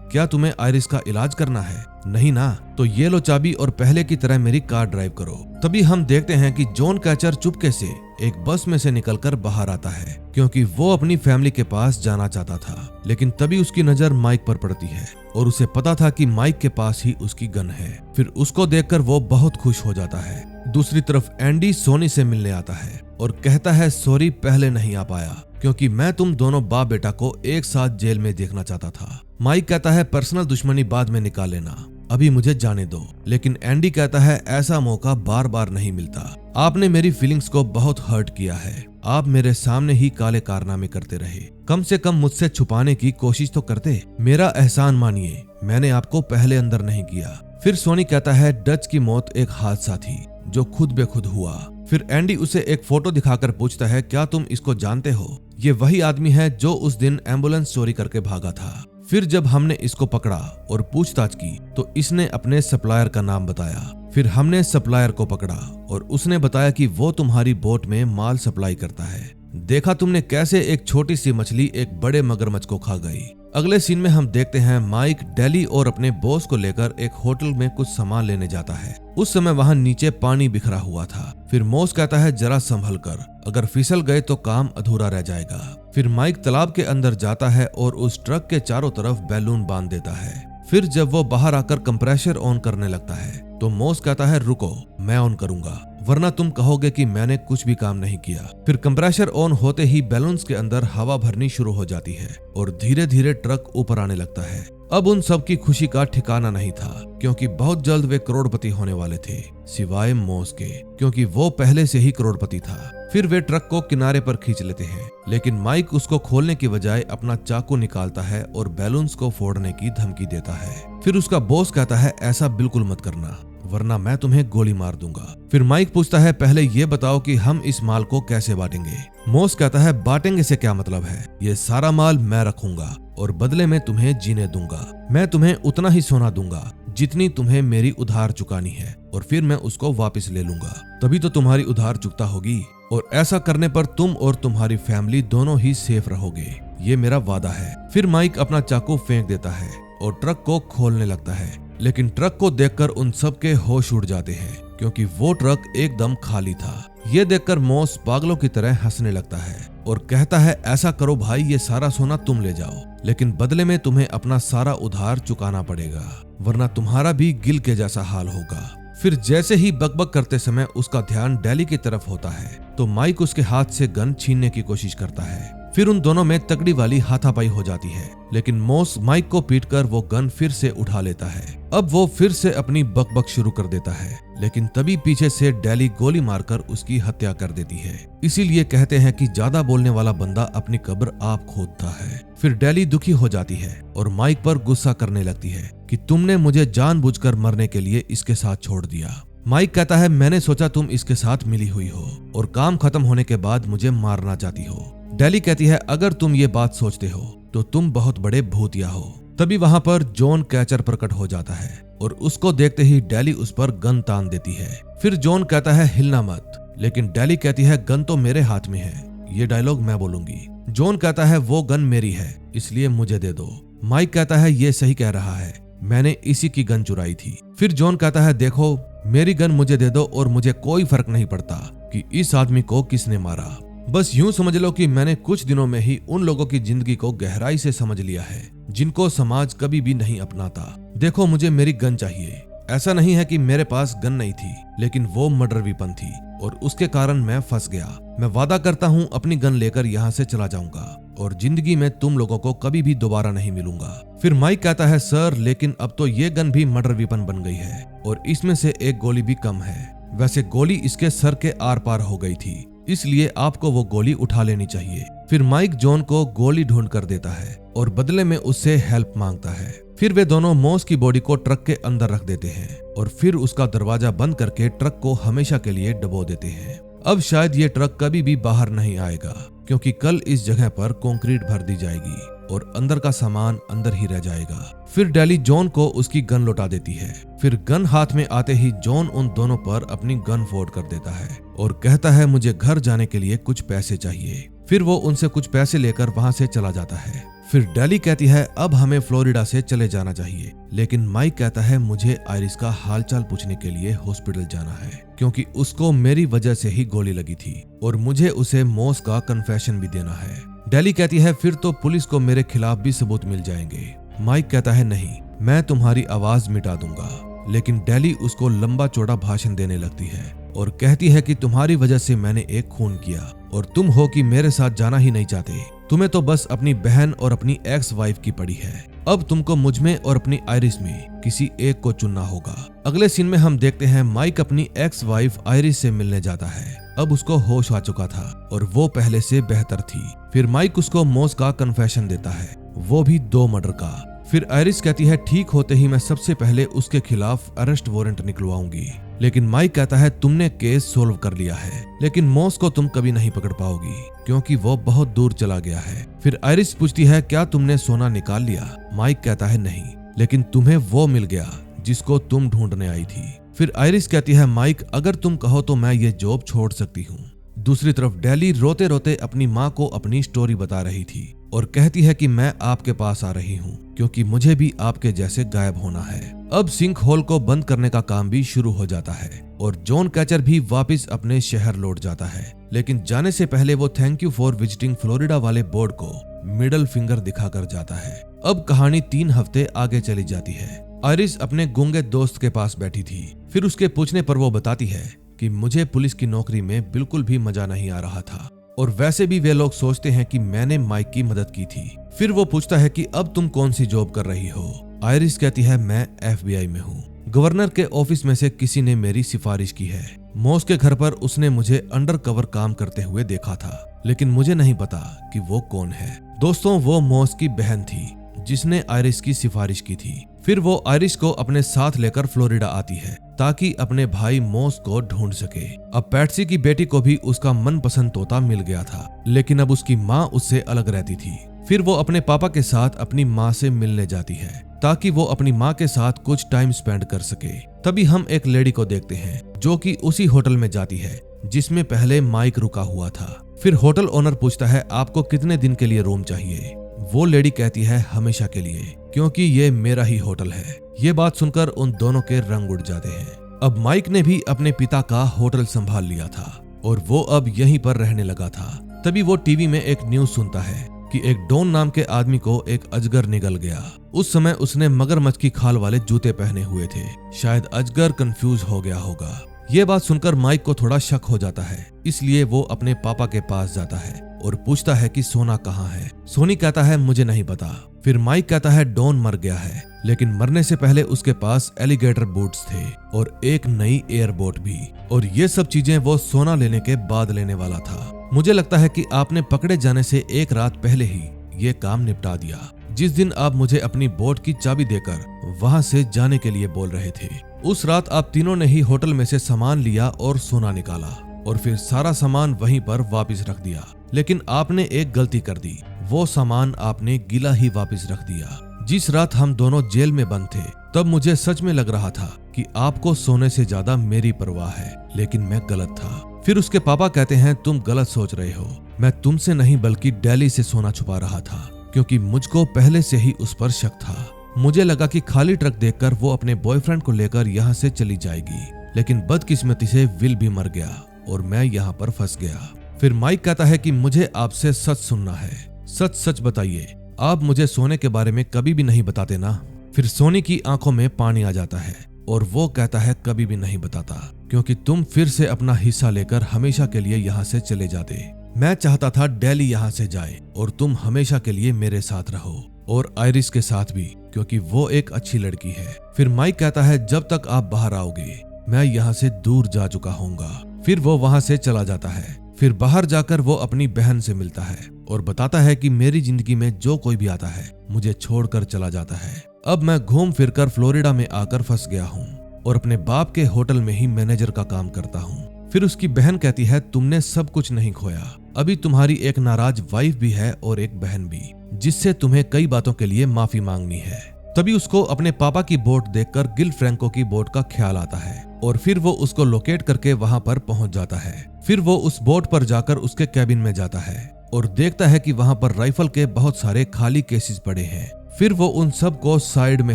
क्या तुम्हें आयरिस का इलाज करना है? नहीं ना, तो ये लो चाबी और पहले की तरह मेरी कार ड्राइव करो। तभी हम देखते हैं कि जॉन कैचर चुपके से एक बस में से निकलकर बाहर आता है क्योंकि वो अपनी फैमिली के पास जाना चाहता था। लेकिन तभी उसकी नजर माइक पर पड़ती है और उसे पता था कि माइक के पास ही उसकी गन है। फिर उसको देखकर वो बहुत खुश हो जाता है। दूसरी तरफ एंडी सोनी से मिलने आता है और कहता है, सॉरी पहले नहीं आ पाया क्योंकि मैं तुम दोनों बाप बेटा को एक साथ जेल में देखना चाहता था। माइक कहता है, पर्सनल दुश्मनी बाद में निकाल लेना, अभी मुझे जाने दो। लेकिन एंडी कहता है, ऐसा मौका बार बार नहीं मिलता, आपने मेरी फीलिंग्स को बहुत हर्ट किया है, आप मेरे सामने ही काले कारनामे करते रहे, कम से कम मुझसे छुपाने की कोशिश तो करते। मेरा एहसान मानिए, मैंने आपको पहले अंदर नहीं किया। फिर सोनी कहता है, डच की मौत एक हादसा थी जो खुद बेखुद हुआ। फिर एंडी उसे एक फोटो दिखाकर पूछता है, क्या तुम इसको जानते हो? ये वही आदमी है जो उस दिन एम्बुलेंस चोरी करके भागा था। फिर जब हमने इसको पकड़ा और पूछताछ की तो इसने अपने सप्लायर का नाम बताया। फिर हमने सप्लायर को पकड़ा और उसने बताया कि वो तुम्हारी बोट में माल सप्लाई करता है। देखा तुमने कैसे एक छोटी सी मछली एक बड़े मगरमच्छ को खा गई। अगले सीन में हम देखते हैं माइक डेली और अपने बॉस को लेकर एक होटल में कुछ सामान लेने जाता है। उस समय वहां नीचे पानी बिखरा हुआ था। फिर मॉस कहता है, जरा संभल कर, अगर फिसल गए तो काम अधूरा रह जाएगा। फिर माइक तालाब के अंदर जाता है और उस ट्रक के चारों तरफ बैलून बांध देता है। फिर जब वो बाहर आकर कंप्रेसर ऑन करने लगता है तो मॉस कहता है, रुको, मैं ऑन करूंगा, वरना तुम कहोगे कि मैंने कुछ भी काम नहीं किया। फिर कंप्रेसर ऑन होते ही बैलून्स के अंदर हवा भरनी शुरू हो जाती है और धीरे धीरे ट्रक ऊपर आने लगता है। अब उन सब की खुशी का ठिकाना नहीं था क्योंकि बहुत जल्द वे करोड़पति होने वाले थे, सिवाय मॉस के, क्योंकि वो पहले से ही करोड़पति था। फिर वे ट्रक को किनारे पर खींच लेते हैं, लेकिन माइक उसको खोलने की बजाय अपना चाकू निकालता है और बैलून्स को फोड़ने की धमकी देता है। फिर उसका बॉस कहता है, ऐसा बिल्कुल मत करना, वरना मैं तुम्हें गोली मार दूंगा। फिर माइक पूछता है पहले ये बताओ कि हम इस माल को कैसे बांटेंगे। मोस कहता है बांटेंगे से क्या मतलब है, ये सारा माल मैं रखूंगा और बदले में तुम्हें जीने दूंगा। मैं तुम्हें उतना ही सोना दूंगा जितनी तुम्हें मेरी उधार चुकानी है और फिर मैं उसको वापस ले लूंगा, तभी तो तुम्हारी उधार चुकता होगी और ऐसा करने पर तुम और तुम्हारी फैमिली दोनों ही सेफ रहोगे, ये मेरा वादा है। फिर माइक अपना चाकू फेंक देता है और ट्रक को खोलने लगता है, लेकिन ट्रक को देखकर उन सब के होश उड़ जाते हैं क्योंकि वो ट्रक एकदम खाली था। ये देखकर मोस पागलों की तरह हंसने लगता है और कहता है ऐसा करो भाई, ये सारा सोना तुम ले जाओ, लेकिन बदले में तुम्हें अपना सारा उधार चुकाना पड़ेगा, वरना तुम्हारा भी गिल के जैसा हाल होगा। फिर जैसे ही बकबक करते समय उसका ध्यान डैली की तरफ होता है तो माइक उसके हाथ से गन छीनने की कोशिश करता है। फिर उन दोनों में तगड़ी वाली हाथापाई हो जाती है, लेकिन मोस माइक को पीटकर वो गन फिर से उठा लेता है। अब वो फिर से अपनी बकबक शुरू कर देता है, लेकिन तभी पीछे से डैली गोली मारकर उसकी हत्या कर देती है। इसीलिए कहते हैं कि ज्यादा बोलने वाला बंदा अपनी कब्र आप खोदता है। फिर डैली दुखी हो जाती है और माइक पर गुस्सा करने लगती है कि तुमने मुझे जानबूझकर मरने के लिए इसके साथ छोड़ दिया। माइक कहता है मैंने सोचा तुम इसके साथ मिली हुई हो और काम खत्म होने के बाद मुझे मारना चाहती हो। डैली कहती है अगर तुम ये बात सोचते हो तो तुम बहुत बड़े भूतिया हो। तभी वहां पर जॉन कैचर प्रकट हो जाता है और उसको देखते ही डैली उस पर गन तान देती है। फिर जॉन कहता है हिलना मत, लेकिन डैली कहती है गन तो मेरे हाथ में है, ये डायलॉग मैं बोलूंगी। जॉन कहता है वो गन मेरी है इसलिए मुझे दे दो। माइक कहता है ये सही कह रहा है, मैंने इसी की गन चुराई थी। फिर जॉन कहता है देखो मेरी गन मुझे दे दो और मुझे कोई फर्क नहीं पड़ता कि इस आदमी को किसने मारा। बस यूं समझ लो कि मैंने कुछ दिनों में ही उन लोगों की जिंदगी को गहराई से समझ लिया है जिनको समाज कभी भी नहीं अपनाता। देखो मुझे मेरी गन चाहिए। ऐसा नहीं है कि मेरे पास गन नहीं थी, लेकिन वो मर्डर वेपन थी और उसके कारण मैं फंस गया। मैं वादा करता हूँ अपनी गन लेकर यहाँ से चला जाऊंगा और जिंदगी में तुम लोगों को कभी भी दोबारा नहीं मिलूंगा। फिर माइक कहता है सर लेकिन अब तो ये गन भी मर्डर वेपन बन गई है और इसमें से एक गोली भी कम है। वैसे गोली इसके सर के आर पार हो गई थी, इसलिए आपको वो गोली उठा लेनी चाहिए। फिर माइक जॉन को गोली ढूंढ कर देता है और बदले में उससे हेल्प मांगता है। फिर वे दोनों मोस की बॉडी को ट्रक के अंदर रख देते हैं और फिर उसका दरवाजा बंद करके ट्रक को हमेशा के लिए डुबो देते हैं। अब शायद ये ट्रक कभी भी बाहर नहीं आएगा क्योंकि कल इस जगह पर कंक्रीट भर दी जाएगी और अंदर का सामान अंदर ही रह जाएगा। फिर डैली जॉन को उसकी गन लौटा देती है। फिर गन हाथ में आते ही जॉन उन दोनों पर अपनी गन फोड़ कर देता है और कहता है मुझे घर जाने के लिए कुछ पैसे चाहिए। फिर वो उनसे कुछ पैसे लेकर वहां से चला जाता है। फिर डैली कहती है अब हमें फ्लोरिडा से चले जाना चाहिए, लेकिन माइक कहता है मुझे आयरिस का हालचाल पूछने के लिए हॉस्पिटल जाना है क्योंकि उसको मेरी वजह से ही गोली लगी थी और मुझे उसे मोस का कन्फेशन भी देना है। डैली कहती है फिर तो पुलिस को मेरे खिलाफ भी सबूत मिल जाएंगे। माइक कहता है नहीं, मैं तुम्हारी आवाज मिटा दूंगा, लेकिन डैली उसको लंबा चौड़ा भाषण देने लगती है और कहती है कि तुम्हारी वजह से मैंने एक खून किया और तुम हो कि मेरे साथ जाना ही नहीं चाहते। तुम्हें तो बस अपनी बहन और अपनी एक्स वाइफ की पड़ी है। अब तुमको मुझ में और अपनी आयरिस में किसी एक को चुनना होगा। अगले सीन में हम देखते हैं माइक अपनी एक्स वाइफ आयरिस से मिलने जाता है। अब उसको होश आ चुका था और वो पहले से बेहतर थी। फिर माइक उसको मोस का कन्फेशन देता है, वो भी 2 मर्डर का। फिर आयरिस कहती है ठीक होते ही मैं सबसे पहले उसके खिलाफ अरेस्ट वारंट निकलवाऊंगी, लेकिन माइक कहता है तुमने केस सोल्व कर लिया है, लेकिन मोस को तुम कभी नहीं पकड़ पाओगी क्योंकि वो बहुत दूर चला गया है। फिर आयरिस पूछती है क्या तुमने सोना निकाल लिया? माइक कहता है नहीं, लेकिन तुम्हें वो मिल गया जिसको तुम ढूंढने आई थी। फिर आयरिस कहती है माइक अगर तुम कहो तो मैं ये जॉब छोड़ सकती हूँ। दूसरी तरफ डैली रोते रोते अपनी माँ को अपनी स्टोरी बता रही थी और कहती है कि मैं आपके पास आ रही हूँ क्योंकि मुझे भी आपके जैसे गायब होना है। अब सिंक होल को बंद करने का काम भी शुरू हो जाता है और जॉन कैचर भी वापस अपने शहर लौट जाता है, लेकिन जाने से पहले वो thank you for visiting Florida वाले बोर्ड को मिडल फिंगर दिखाकर जाता है। अब कहानी 3 हफ्ते आगे चली जाती है। आयरिस अपने गूंगे दोस्त के पास बैठी थी। फिर उसके पूछने पर वो बताती है कि मुझे पुलिस की नौकरी में बिल्कुल भी मजा नहीं आ रहा था और वैसे भी वे लोग सोचते हैं कि मैंने माइक की मदद की थी। फिर वो पूछता है कि अब तुम कौन सी जॉब कर रही हो? आयरिस कहती है मैं FBI में हूँ। गवर्नर के ऑफिस में से किसी ने मेरी सिफारिश की है। मोस के घर पर उसने मुझे अंडर कवर काम करते हुए देखा था, लेकिन मुझे नहीं पता कि वो कौन है। दोस्तों वो मोस की बहन थी जिसने आयरिस की सिफारिश की थी। फिर वो आयरिश को अपने साथ लेकर फ्लोरिडा आती है ताकि अपने भाई मॉस को ढूंढ सके। अब पैट्सी की बेटी को भी उसका मनपसंद तोता मिल गया था, लेकिन अब उसकी माँ उससे अलग रहती थी। फिर वो अपने पापा के साथ अपनी माँ से मिलने जाती है ताकि वो अपनी माँ के साथ कुछ टाइम स्पेंड कर सके। तभी हम एक लेडी को देखते हैं जो कि उसी होटल में जाती है जिसमें पहले माइक रुका हुआ था। फिर होटल ओनर पूछता है आपको कितने दिन के लिए रूम चाहिए। वो लेडी कहती है हमेशा के लिए, क्योंकि ये मेरा ही होटल है। ये बात सुनकर उन दोनों के रंग उड़ जाते हैं। अब माइक ने भी अपने पिता का होटल संभाल लिया था और वो अब यहीं पर रहने लगा था। तभी वो टीवी में एक न्यूज सुनता है कि एक डॉन नाम के आदमी को एक अजगर निगल गया। उस समय उसने मगरमच्छ की खाल वाले जूते पहने हुए थे। शायद अजगर कंफ्यूज हो गया होगा। ये बात सुनकर माइक को थोड़ा शक हो जाता है, इसलिए वो अपने पापा के पास जाता है और पूछता है कि सोना कहाँ है। सोनी कहता है मुझे नहीं पता। फिर माइक कहता है डॉन मर गया है, लेकिन मरने से पहले उसके पास एलिगेटर बूट्स थे और एक नई एयरबोट भी, और ये सब चीजें वो सोना लेने के बाद लेने वाला था। मुझे लगता है कि आपने पकड़े जाने से एक रात पहले ही ये काम निपटा दिया। जिस दिन आप मुझे अपनी बोट की चाबी देकर वहां से जाने के लिए बोल रहे थे, उस रात आप तीनों ने ही होटल में से सामान लिया और सोना निकाला और फिर सारा सामान वहीं पर वापस रख दिया। लेकिन आपने एक गलती कर दी, वो सामान आपने गीला ही वापस रख दिया। जिस रात हम दोनों जेल में बंद थे तब मुझे सच में लग रहा था कि आपको सोने से ज्यादा मेरी परवाह है, लेकिन मैं गलत था। फिर उसके पापा कहते हैं तुम गलत सोच रहे हो, मैं तुमसे नहीं बल्कि डेली से सोना छुपा रहा था, क्योंकि मुझको पहले से ही उस पर शक था। मुझे लगा कि खाली ट्रक देखकर वो अपने बॉयफ्रेंड को लेकर यहाँ से चली जाएगी, लेकिन बदकिस्मती से विल भी मर गया और मैं यहाँ पर फंस गया। फिर माइक कहता है कि मुझे आपसे सच सुनना है, सच सच बताइए, आप मुझे सोने के बारे में कभी भी नहीं बताते ना। फिर सोनी की आंखों में पानी आ जाता है और वो कहता है कभी भी नहीं बताता, क्योंकि तुम फिर से अपना हिस्सा लेकर हमेशा के लिए यहाँ से चले जाते। मैं चाहता था डेली यहाँ से जाए और तुम हमेशा के लिए मेरे साथ रहो, और आयरिश के साथ भी, क्योंकि वो एक अच्छी लड़की है। फिर माइक कहता है जब तक आप बाहर आओगे मैं यहाँ से दूर जा चुका होऊंगा। फिर वो वहां से चला जाता है। फिर बाहर जाकर वो अपनी बहन से मिलता है और बताता है कि मेरी जिंदगी में जो कोई भी आता है मुझे छोड़कर चला जाता है। अब मैं घूम फिरकर फ्लोरिडा में आकर फंस गया हूँ और अपने बाप के होटल में ही मैनेजर का काम करता हूँ। फिर उसकी बहन कहती है तुमने सब कुछ नहीं खोया, अभी तुम्हारी एक नाराज वाइफ भी है और एक बहन भी, जिससे तुम्हें कई बातों के लिए माफी मांगनी है। तभी उसको अपने पापा की बोट देखकर गिल फ्रैंको की बोट का ख्याल आता है और फिर वो उसको लोकेट करके वहां पर पहुंच जाता है। फिर वो उस बोट पर जाकर उसके कैबिन में जाता है और देखता है कि वहां पर राइफल के बहुत सारे खाली केसेस पड़े हैं। फिर वो उन सब को साइड में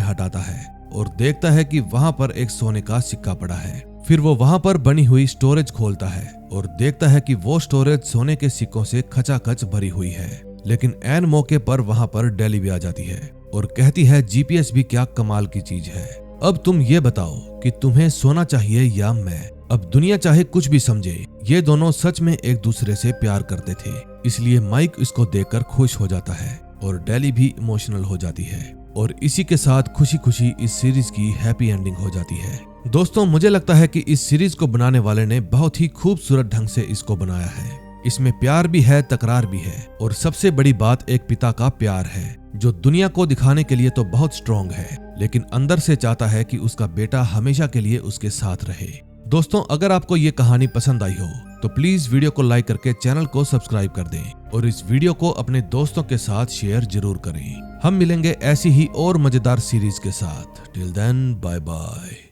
हटाता है और देखता है कि वहां पर एक सोने का सिक्का पड़ा है। फिर वो वहां पर बनी हुई स्टोरेज खोलता है और देखता है कि वो स्टोरेज सोने के सिक्कों से खचाखच भरी हुई है। लेकिन ऐन मौके पर वहां पर डेली भी आ जाती है और कहती है जीपीएस भी क्या कमाल की चीज है। अब तुम ये बताओ कि तुम्हें सोना चाहिए या मैं। अब दुनिया चाहे कुछ भी समझे, ये दोनों सच में एक दूसरे से प्यार करते थे, इसलिए माइक इसको देखकर खुश हो जाता है और डेली भी इमोशनल हो जाती है। और इसी के साथ खुशी खुशी इस सीरीज की हैप्पी एंडिंग हो जाती है। दोस्तों, मुझे लगता है कि इस सीरीज को बनाने वाले ने बहुत ही खूबसूरत ढंग से इसको बनाया है। इसमें प्यार भी है, तकरार भी है, और सबसे बड़ी बात एक पिता का प्यार है जो दुनिया को दिखाने के लिए तो बहुत स्ट्रॉन्ग है, लेकिन अंदर से चाहता है कि उसका बेटा हमेशा के लिए उसके साथ रहे। दोस्तों, अगर आपको ये कहानी पसंद आई हो तो प्लीज वीडियो को लाइक करके चैनल को सब्सक्राइब कर दें और इस वीडियो को अपने दोस्तों के साथ शेयर जरूर करें। हम मिलेंगे ऐसी ही और मजेदार सीरीज के साथ। Till then, bye bye.